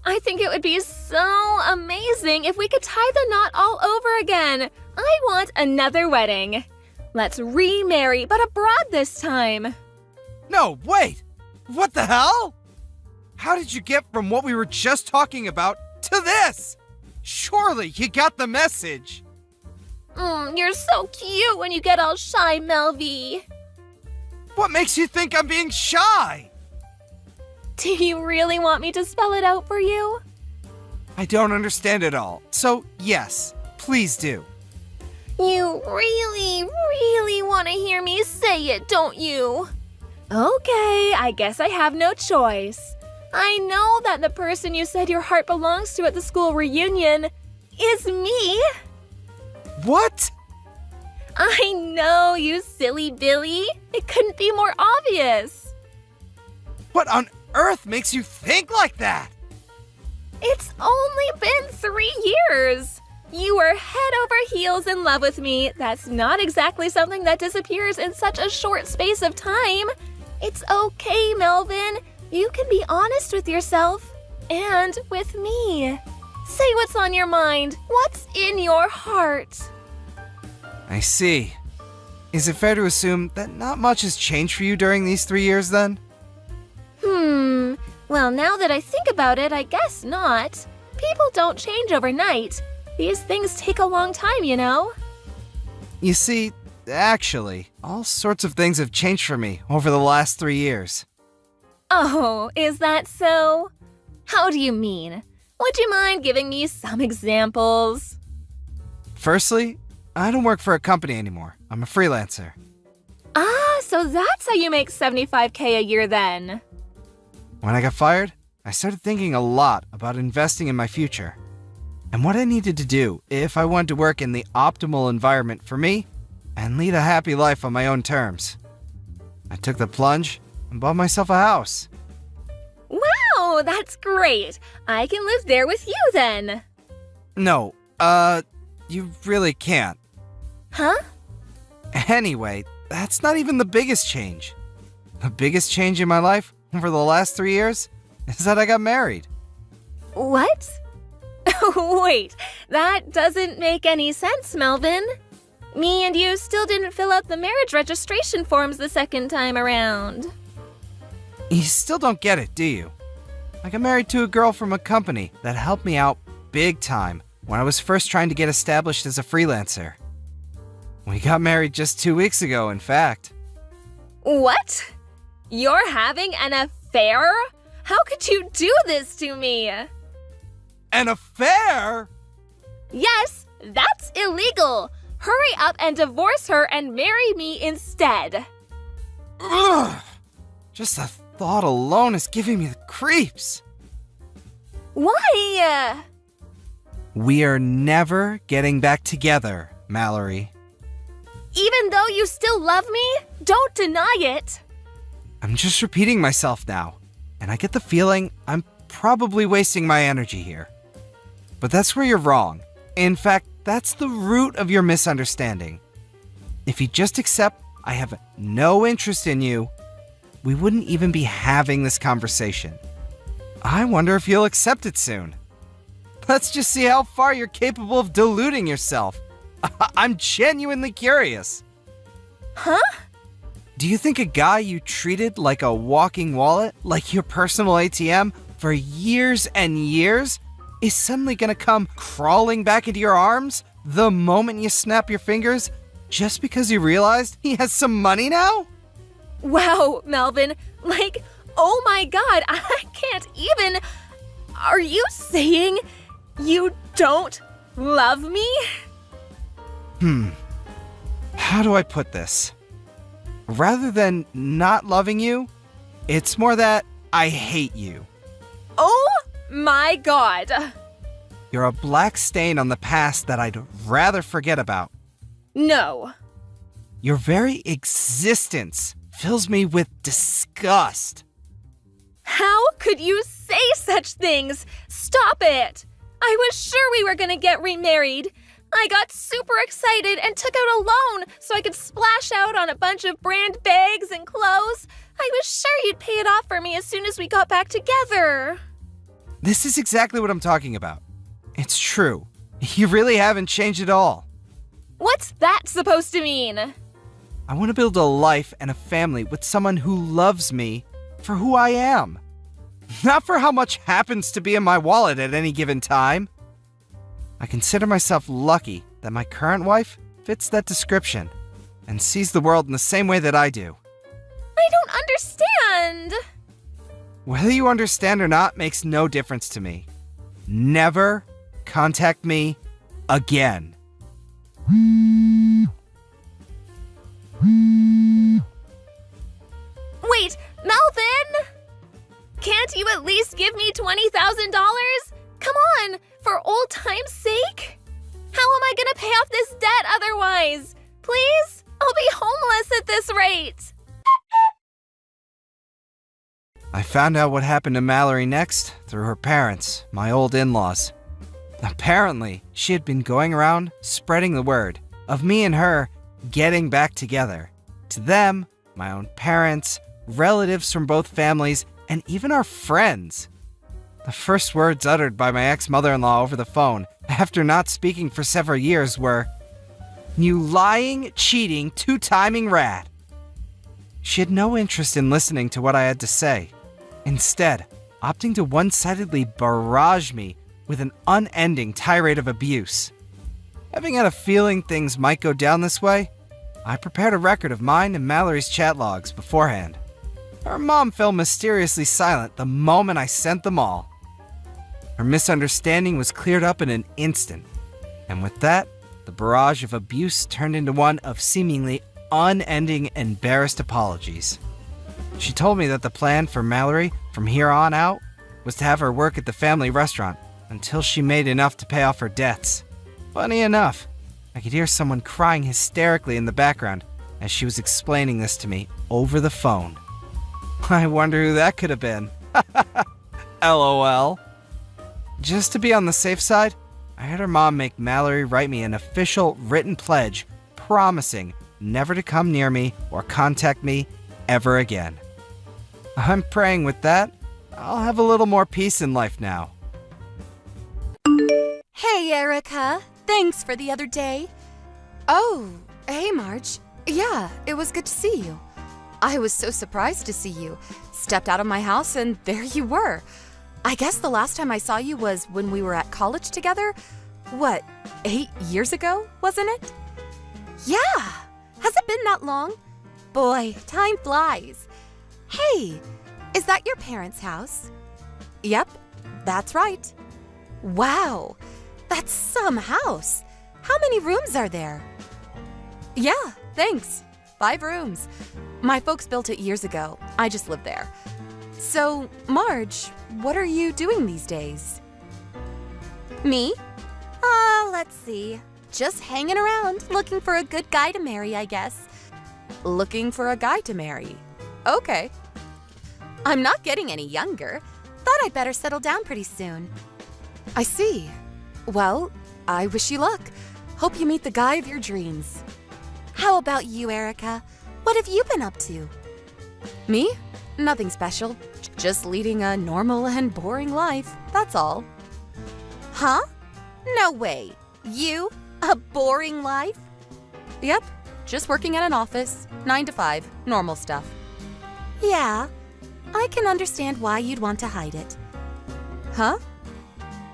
I think it would be so amazing if we could tie the knot all over again. I want another wedding. Let's remarry, but abroad this time. No, wait! What the hell? How did you get from what we were just talking about to this? Surely you got the message. You're so cute when you get all shy, Melvy. What makes you think I'm being shy? Do you really want me to spell it out for you? I don't understand it all, so yes, please do. You really, really want to hear me say it, don't you? Okay, I guess I have no choice. I know that the person you said your heart belongs to at the school reunion is me. What? I know, you silly Billy. It couldn't be more obvious. What on earth makes you think like that? It's only been 3 years. You were head over heels in love with me. That's not exactly something that disappears in such a short space of time. It's okay, Melvin. You can be honest with yourself and with me. Say what's on your mind. What's in your heart? I see. Is it fair to assume that not much has changed for you during these 3 years then? Well, now that I think about it, I guess not. People don't change overnight. These things take a long time, you know? You see, actually, all sorts of things have changed for me over the last 3 years. Oh, is that so? How do you mean? Would you mind giving me some examples? Firstly, I don't work for a company anymore. I'm a freelancer. Ah, so that's how you make $75K a year then. When I got fired, I started thinking a lot about investing in my future and what I needed to do if I wanted to work in the optimal environment for me and lead a happy life on my own terms. I took the plunge and bought myself a house. Wow, that's great. I can live there with you then. No, you really can't. Huh? Anyway, that's not even the biggest change. The biggest change in my life over the last 3 years is that I got married. What? Wait, that doesn't make any sense, Melvin. Me and you still didn't fill out the marriage registration forms the second time around. You still don't get it, do you? I got married to a girl from a company that helped me out big time when I was first trying to get established as a freelancer. We got married just 2 weeks ago, in fact. What? You're having an affair? How could you do this to me? An affair? Yes, that's illegal. Hurry up and divorce her and marry me instead. Ugh! Just the thought alone is giving me the creeps. Why? We are never getting back together, Mallory. Even though you still love me, don't deny it. I'm just repeating myself now, and I get the feeling I'm probably wasting my energy here. But that's where you're wrong. In fact, that's the root of your misunderstanding. If you just accept I have no interest in you, we wouldn't even be having this conversation. I wonder if you'll accept it soon. Let's just see how far you're capable of deluding yourself. I'm genuinely curious. Huh? Do you think a guy you treated like a walking wallet, like your personal ATM, for years and years, is suddenly gonna come crawling back into your arms the moment you snap your fingers just because you realized he has some money now? Wow, Melvin. Oh my god, I can't even. Are you saying you don't love me? How do I put this? Rather than not loving you, it's more that I hate you. Oh my god. You're a black stain on the past that I'd rather forget about. No. Your very existence fills me with disgust. How could you say such things? Stop it! I was sure we were gonna get remarried. I got super excited and took out a loan so I could splash out on a bunch of brand bags and clothes. I was sure you'd pay it off for me as soon as we got back together. This is exactly what I'm talking about. It's true. You really haven't changed at all. What's that supposed to mean? I want to build a life and a family with someone who loves me for who I am. Not for how much happens to be in my wallet at any given time. I consider myself lucky that my current wife fits that description and sees the world in the same way that I do. I don't understand. Whether you understand or not makes no difference to me. Never contact me again. Wait, Melvin! Can't you at least give me $20,000? Come on, for old time's sake? How am I gonna pay off this debt otherwise? Please? I'll be homeless at this rate. I found out what happened to Mallory next through her parents, my old in-laws. Apparently, she had been going around spreading the word of me and her getting back together. To them, my own parents, relatives from both families, and even our friends. The first words uttered by my ex-mother-in-law over the phone, after not speaking for several years, were, "You lying, cheating, two-timing rat." She had no interest in listening to what I had to say, instead opting to one-sidedly barrage me with an unending tirade of abuse. Having had a feeling things might go down this way, I prepared a record of mine and Mallory's chat logs beforehand. Her mom fell mysteriously silent the moment I sent them all. Her misunderstanding was cleared up in an instant, and with that, the barrage of abuse turned into one of seemingly unending embarrassed apologies. She told me that the plan for Mallory from here on out was to have her work at the family restaurant until she made enough to pay off her debts. Funny enough, I could hear someone crying hysterically in the background as she was explaining this to me over the phone. I wonder who that could have been. LOL. Just to be on the safe side, I had her mom make Mallory write me an official written pledge promising never to come near me or contact me ever again. I'm praying with that, I'll have a little more peace in life now. Hey, Erica. Thanks for the other day. Oh, hey, Marge. Yeah, it was good to see you. I was so surprised to see you. Stepped out of my house and there you were. I guess the last time I saw you was when we were at college together. What, 8 years ago, wasn't it? Yeah. Has it been that long? Boy, time flies. Hey, is that your parents' house? Yep, that's right. Wow, that's some house. How many rooms are there? Yeah, thanks. 5 rooms. My folks built it years ago. I just live there. So, Marge, what are you doing these days? Me? Let's see. Just hanging around, looking for a good guy to marry, I guess. Looking for a guy to marry. Okay. I'm not getting any younger. Thought I'd better settle down pretty soon. I see. Well, I wish you luck. Hope you meet the guy of your dreams. How about you, Erica? What have you been up to? Me? Nothing special. Just leading a normal and boring life, that's all. Huh? No way. You? A boring life? Yep. Just working at an office, 9 to 5, normal stuff. Yeah, I can understand why you'd want to hide it. Huh?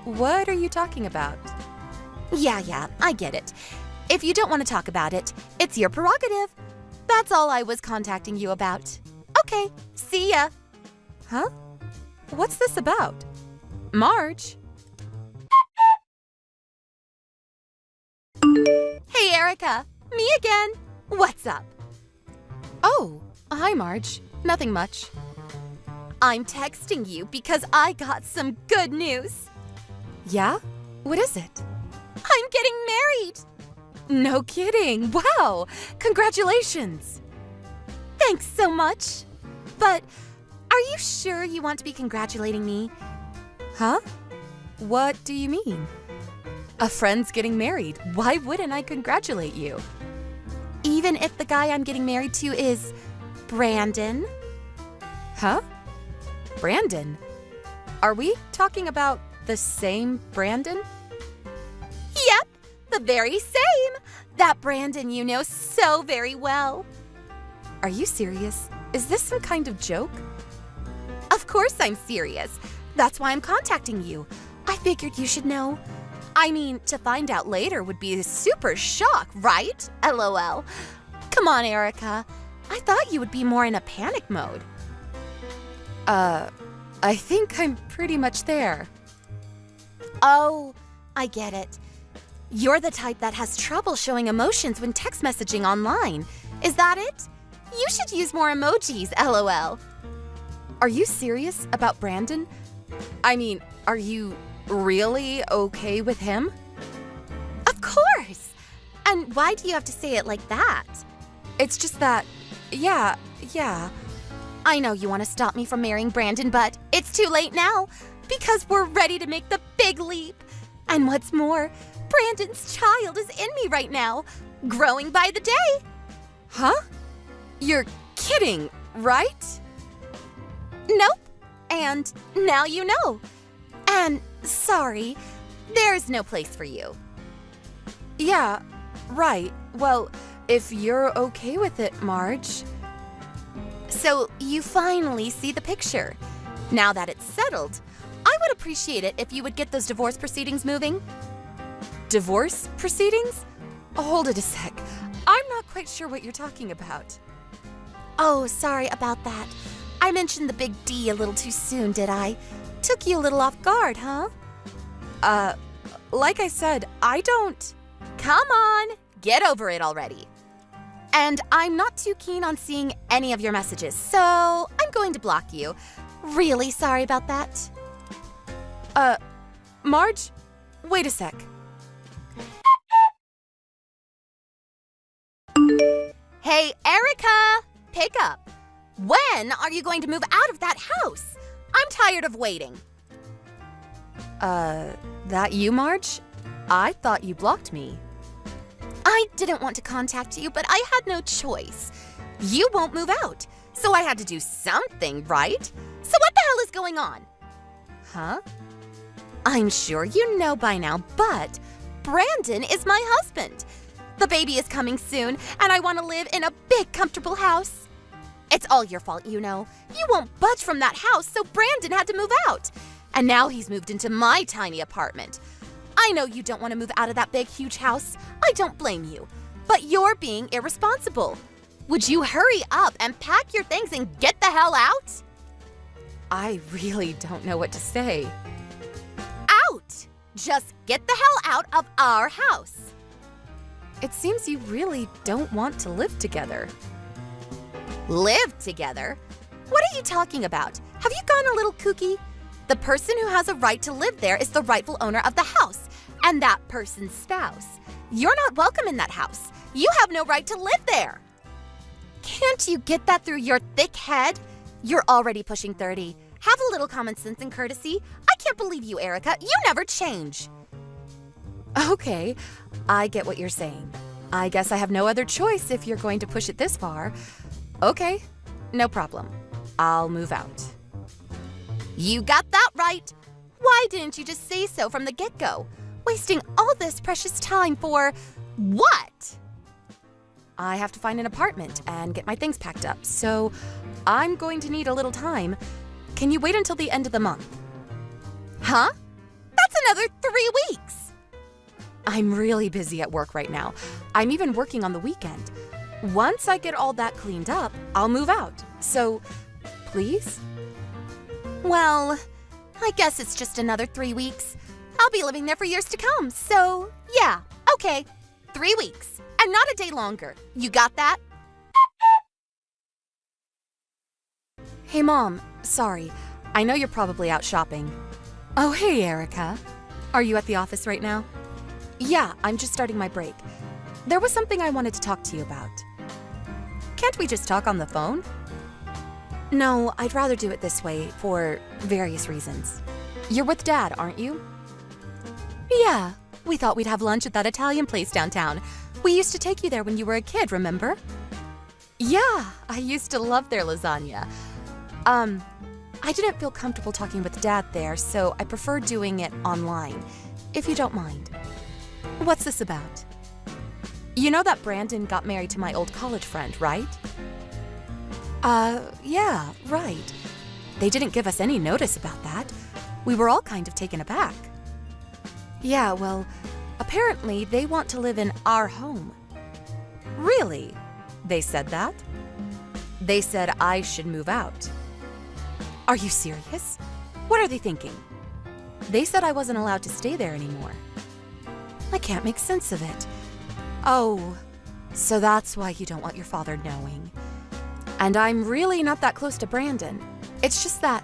What are you talking about? Yeah, I get it. If you don't want to talk about it, it's your prerogative. That's all I was contacting you about. Okay, see ya. Huh? What's this about? Marge? Hey, Erica. Me again. What's up? Oh, hi, Marge. Nothing much. I'm texting you because I got some good news. Yeah? What is it? I'm getting married. No kidding. Wow. Congratulations. Thanks so much. But are you sure you want to be congratulating me? Huh? What do you mean? A friend's getting married. Why wouldn't I congratulate you? Even if the guy I'm getting married to is Brandon? Huh? Brandon? Are we talking about the same Brandon? Yep, the very same. That Brandon you know so very well. Are you serious? Is this some kind of joke? Of course I'm serious. That's why I'm contacting you. I figured you should know. I mean, to find out later would be a super shock, right? LOL. Come on, Erica. I thought you would be more in a panic mode. I think I'm pretty much there. Oh, I get it. You're the type that has trouble showing emotions when text messaging online. Is that it? You should use more emojis, LOL. Are you serious about Brandon? I mean, are you really okay with him? Of course! And why do you have to say it like that? It's just that, yeah. I know you want to stop me from marrying Brandon, but it's too late now because we're ready to make the big leap. And what's more, Brandon's child is in me right now, growing by the day. Huh? You're kidding, right? Nope. and now you know. And sorry, there's no place for you. Yeah, right. Well, if you're okay with it, Marge. So you finally see the picture. Now that it's settled, I would appreciate it if you would get those divorce proceedings moving. Divorce proceedings? Hold it a sec. I'm not quite sure what you're talking about. Oh, sorry about that. I mentioned the big D a little too soon, did I? Took you a little off guard, huh? Like I said, I don't... Come on, get over it already. And I'm not too keen on seeing any of your messages, so I'm going to block you. Really sorry about that. Marge, wait a sec. Hey, Erica, pick up. When are you going to move out of that house? I'm tired of waiting. That you, Marge? I thought you blocked me. I didn't want to contact you, but I had no choice. You won't move out, so I had to do something, right? So what the hell is going on? Huh? I'm sure you know by now, but Brandon is my husband. The baby is coming soon, and I want to live in a big, comfortable house. It's all your fault, you know. You won't budge from that house, so Brandon had to move out. And now he's moved into my tiny apartment. I know you don't want to move out of that big, huge house. I don't blame you. But you're being irresponsible. Would you hurry up and pack your things and get the hell out? I really don't know what to say. Out! Just get the hell out of our house. It seems you really don't want to live together. Live together? What are you talking about? Have you gone a little kooky? The person who has a right to live there is the rightful owner of the house, and that person's spouse. You're not welcome in that house. You have no right to live there. Can't you get that through your thick head? You're already pushing 30. Have a little common sense and courtesy. I can't believe you, Erica. You never change. Okay, I get what you're saying. I guess I have no other choice if you're going to push it this far. Okay, no problem. I'll move out. You got that right. Why didn't you just say so from the get-go? Wasting all this precious time for what? I have to find an apartment and get my things packed up, so I'm going to need a little time. Can you wait until the end of the month? Huh? That's another 3 weeks. I'm really busy at work right now. I'm even working on the weekend. Once I get all that cleaned up, I'll move out. So, please? Well, I guess it's just another 3 weeks. I'll be living there for years to come, so yeah, okay. 3 weeks, and not a day longer. You got that? Hey, Mom, sorry. I know you're probably out shopping. Oh, hey, Erica. Are you at the office right now? Yeah, I'm just starting my break. There was something I wanted to talk to you about. Can't we just talk on the phone? No, I'd rather do it this way for various reasons. You're with Dad, aren't you? Yeah, we thought we'd have lunch at that Italian place downtown. We used to take you there when you were a kid, remember? Yeah, I used to love their lasagna. I didn't feel comfortable talking with Dad there, so I prefer doing it online, if you don't mind. What's this about? You know that Brandon got married to my old college friend, right? Yeah, right. They didn't give us any notice about that. We were all kind of taken aback. Yeah, well, apparently they want to live in our home. Really? They said that? They said I should move out. Are you serious? What are they thinking? They said I wasn't allowed to stay there anymore. I can't make sense of it. Oh, so that's why you don't want your father knowing. And I'm really not that close to Brandon. It's just that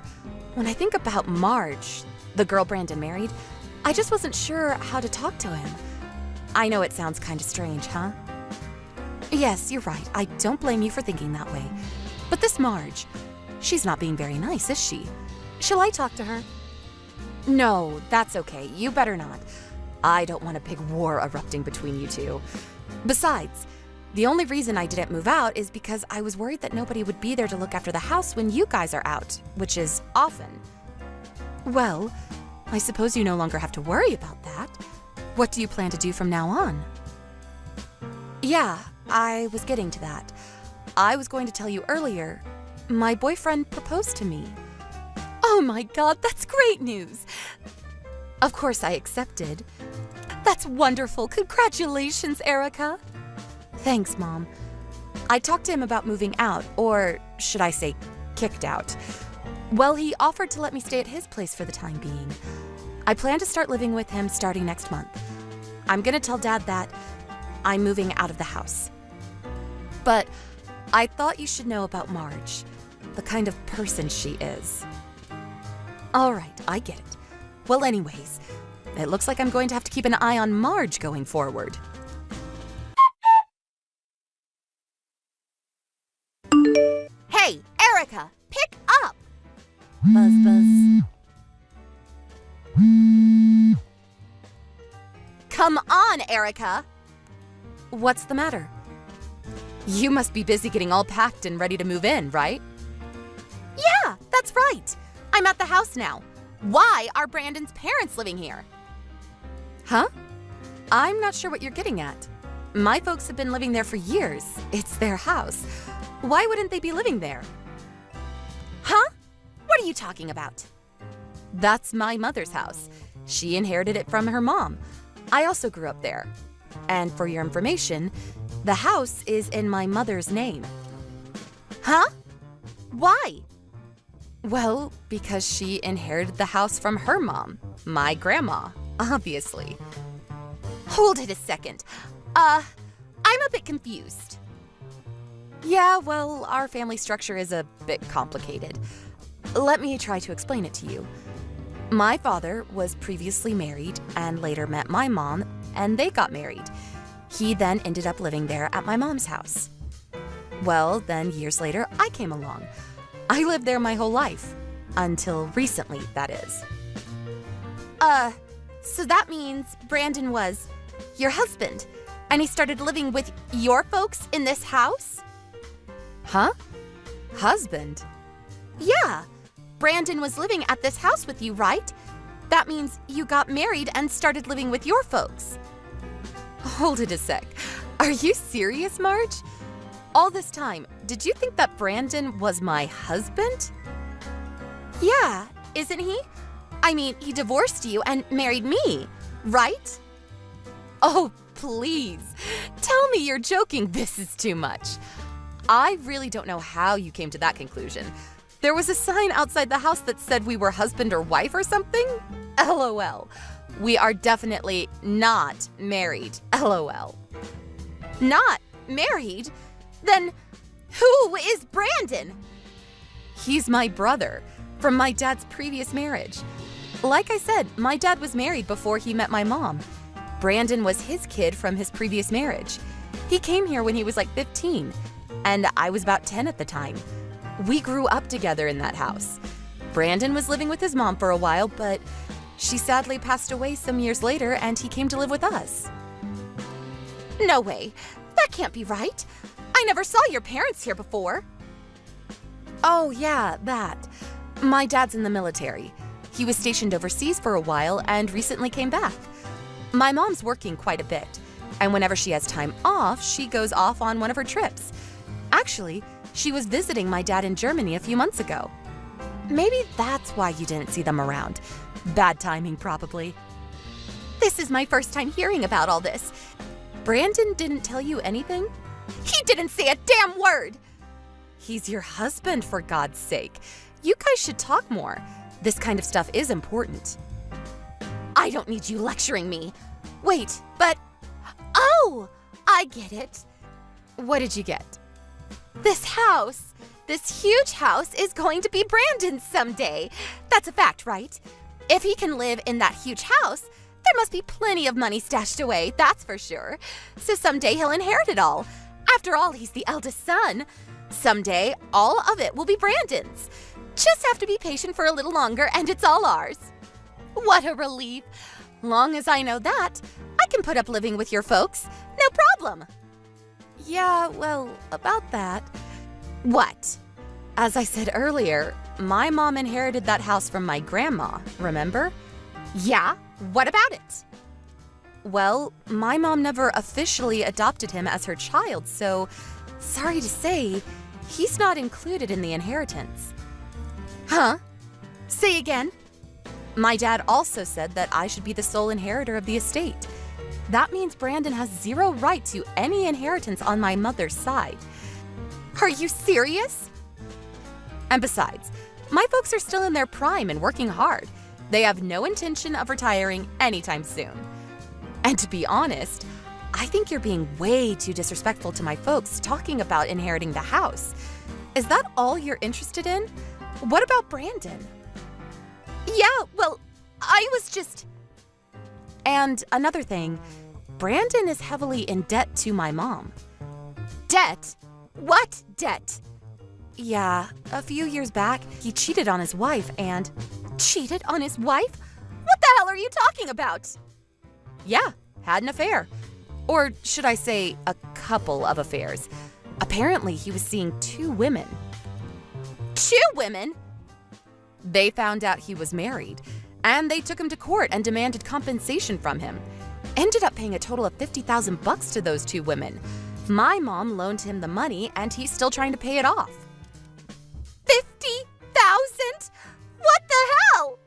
when I think about Marge, the girl Brandon married, I just wasn't sure how to talk to him. I know it sounds kind of strange, huh? Yes, you're right. I don't blame you for thinking that way. But this Marge, she's not being very nice, is she? Shall I talk to her? No, that's okay. You better not. I don't want a big war erupting between you two. Besides, The only reason I didn't move out is because I was worried that nobody would be there to look after the house when you guys are out, which is often. Well, I suppose you no longer have to worry about that. What do you plan to do from now on? Yeah, I was getting to that. I was going to tell you earlier. My boyfriend proposed to me. Oh my God, that's great news. Of course I accepted. That's wonderful. Congratulations, Erica. Thanks, Mom. I talked to him about moving out, or should I say, kicked out. Well, he offered to let me stay at his place for the time being. I plan to start living with him starting next month. I'm gonna tell Dad that I'm moving out of the house. But I thought you should know about Marge, the kind of person she is. All right, I get it. Well, anyways, it looks like I'm going to have to keep an eye on Marge going forward. Hey, Erica, pick up! Buzz, buzz. Come on, Erica! What's the matter? You must be busy getting all packed and ready to move in, right? Yeah, that's right. I'm at the house now. Why are Brandon's parents living here? Huh? I'm not sure what you're getting at. My folks have been living there for years. It's their house. Why wouldn't they be living there? Huh? What are you talking about? That's my mother's house. She inherited it from her mom. I also grew up there. And for your information, the house is in my mother's name. Huh? Why? Well, because she inherited the house from her mom, my grandma, obviously. Hold it a second. I'm a bit confused. Yeah, well, our family structure is a bit complicated. Let me try to explain it to you. My father was previously married and later met my mom, and they got married. He then ended up living there at my mom's house. Well, then years later, I came along. I lived there my whole life. Until recently, that is. So that means Brandon was your husband, and he started living with your folks in this house? Huh? Husband? Yeah. Brandon was living at this house with you, right? That means you got married and started living with your folks. Hold it a sec. Are you serious, Marge? All this time, did you think that Brandon was my husband? Yeah, isn't he? I mean, he divorced you and married me, right? Oh, please. Tell me you're joking. This is too much. I really don't know how you came to that conclusion. There was a sign outside the house that said we were husband or wife or something? LOL. We are definitely not married. LOL. Not married? Then who is Brandon? He's my brother from my dad's previous marriage. Like I said, my dad was married before he met my mom. Brandon was his kid from his previous marriage. He came here when he was like 15, and I was about 10 at the time. We grew up together in that house. Brandon was living with his mom for a while, but she sadly passed away some years later, and he came to live with us. No way. That can't be right. I never saw your parents here before. Oh, yeah, that. My dad's in the military. He was stationed overseas for a while and recently came back. My mom's working quite a bit, and whenever she has time off, she goes off on one of her trips. Actually, she was visiting my dad in Germany a few months ago. Maybe that's why you didn't see them around. Bad timing, probably. This is my first time hearing about all this. Brandon didn't tell you anything? He didn't say a damn word! He's your husband, for God's sake. You guys should talk more. This kind of stuff is important. I don't need you lecturing me. Wait, but... Oh! I get it. What did you get? This house, this huge house, is going to be Brandon's someday. That's a fact, right? If he can live in that huge house, there must be plenty of money stashed away, that's for sure. So someday he'll inherit it all. After all, he's the eldest son. Someday, all of it will be Brandon's. Just have to be patient for a little longer and it's all ours. What a relief. Long as I know that, I can put up living with your folks. No problem. Yeah, well, about that. What? As I said earlier, my mom inherited that house from my grandma, remember? Yeah, what about it? Well, my mom never officially adopted him as her child, so sorry to say, he's not included in the inheritance. Huh? Say again? My dad also said that I should be the sole inheritor of the estate. That means Brandon has zero right to any inheritance on my mother's side. Are you serious? And besides, my folks are still in their prime and working hard. They have no intention of retiring anytime soon. And to be honest, I think you're being way too disrespectful to my folks talking about inheriting the house. Is that all you're interested in? What about Brandon? Yeah, well, I was just... And another thing, Brandon is heavily in debt to my mom. Debt? What debt? Yeah, a few years back, he cheated on his wife and... Cheated on his wife? What the hell are you talking about? Yeah, had an affair. Or should I say, a couple of affairs. Apparently, he was seeing 2 women. 2 women? They found out he was married, and they took him to court and demanded compensation from him. Ended up paying a total of $50,000 to those 2 women. My mom loaned him the money, and he's still trying to pay it off. 50,000? What the hell?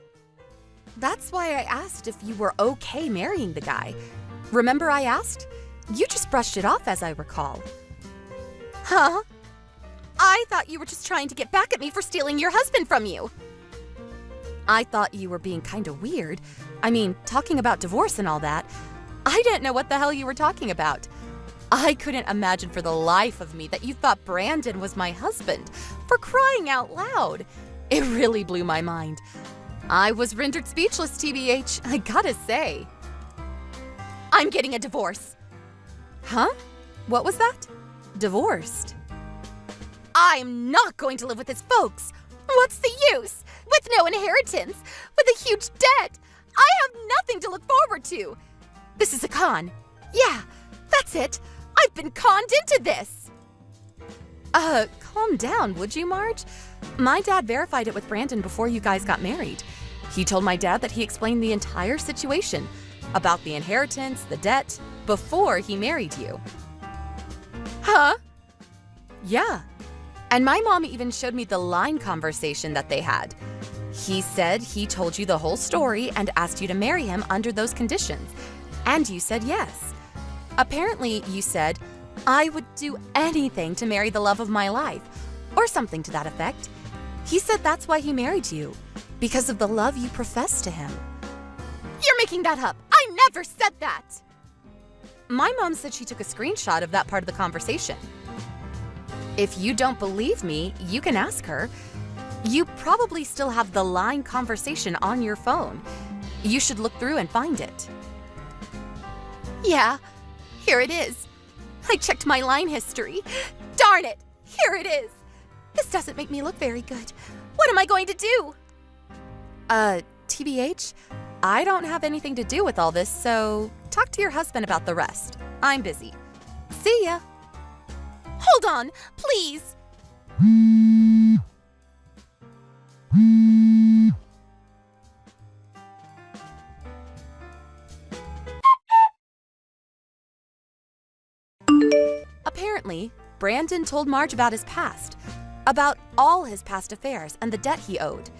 That's why I asked if you were okay marrying the guy. Remember I asked? You just brushed it off, as I recall. Huh? I thought you were just trying to get back at me for stealing your husband from you. I thought you were being kind of weird. I mean, talking about divorce and all that. I didn't know what the hell you were talking about. I couldn't imagine for the life of me that you thought Brandon was my husband. For crying out loud. It really blew my mind. I was rendered speechless, TBH, I gotta say. I'm getting a divorce. Huh? What was that? Divorced. I'm not going to live with his folks. What's the use? With no inheritance, with a huge debt, I have nothing to look forward to. This is a con. Yeah, that's it. I've been conned into this. Calm down, would you, Marge? My dad verified it with Brandon before you guys got married. He told my dad that he explained the entire situation about the inheritance, the debt, before he married you. Huh? Yeah. And my mom even showed me the line conversation that they had. He said he told you the whole story and asked you to marry him under those conditions. And you said yes. Apparently, you said, I would do anything to marry the love of my life, or something to that effect. He said that's why he married you, because of the love you profess to him. You're making that up. I never said that. My mom said she took a screenshot of that part of the conversation. If you don't believe me, you can ask her. You probably still have the line conversation on your phone. You should look through and find it. Yeah, here it is. I checked my line history. Darn it, here it is. This doesn't make me look very good. What am I going to do? TBH, I don't have anything to do with all this, so talk to your husband about the rest. I'm busy. See ya. Hold on, please. Apparently, Brandon told Marge about his past, about all his past affairs and the debt he owed.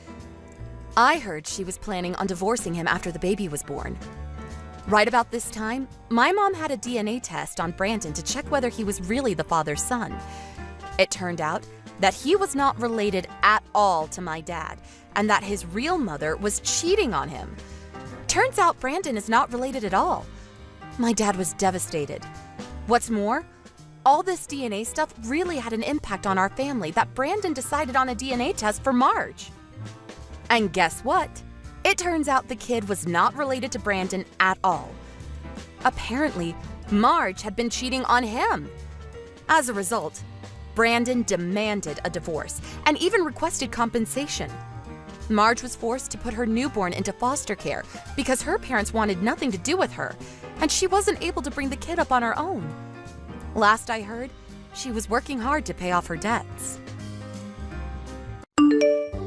I heard she was planning on divorcing him after the baby was born. Right about this time, my mom had a DNA test on Brandon to check whether he was really the father's son. It turned out that he was not related at all to my dad, and that his real mother was cheating on him. Turns out Brandon is not related at all. My dad was devastated. What's more, all this DNA stuff really had an impact on our family that Brandon decided on a DNA test for Marge. And guess what? It turns out the kid was not related to Brandon at all. Apparently, Marge had been cheating on him. As a result, Brandon demanded a divorce and even requested compensation. Marge was forced to put her newborn into foster care because her parents wanted nothing to do with her, and she wasn't able to bring the kid up on her own. Last I heard, she was working hard to pay off her debts.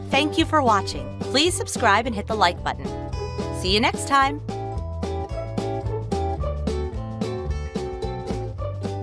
Thank you for watching. Please subscribe and hit the like button. See you next time.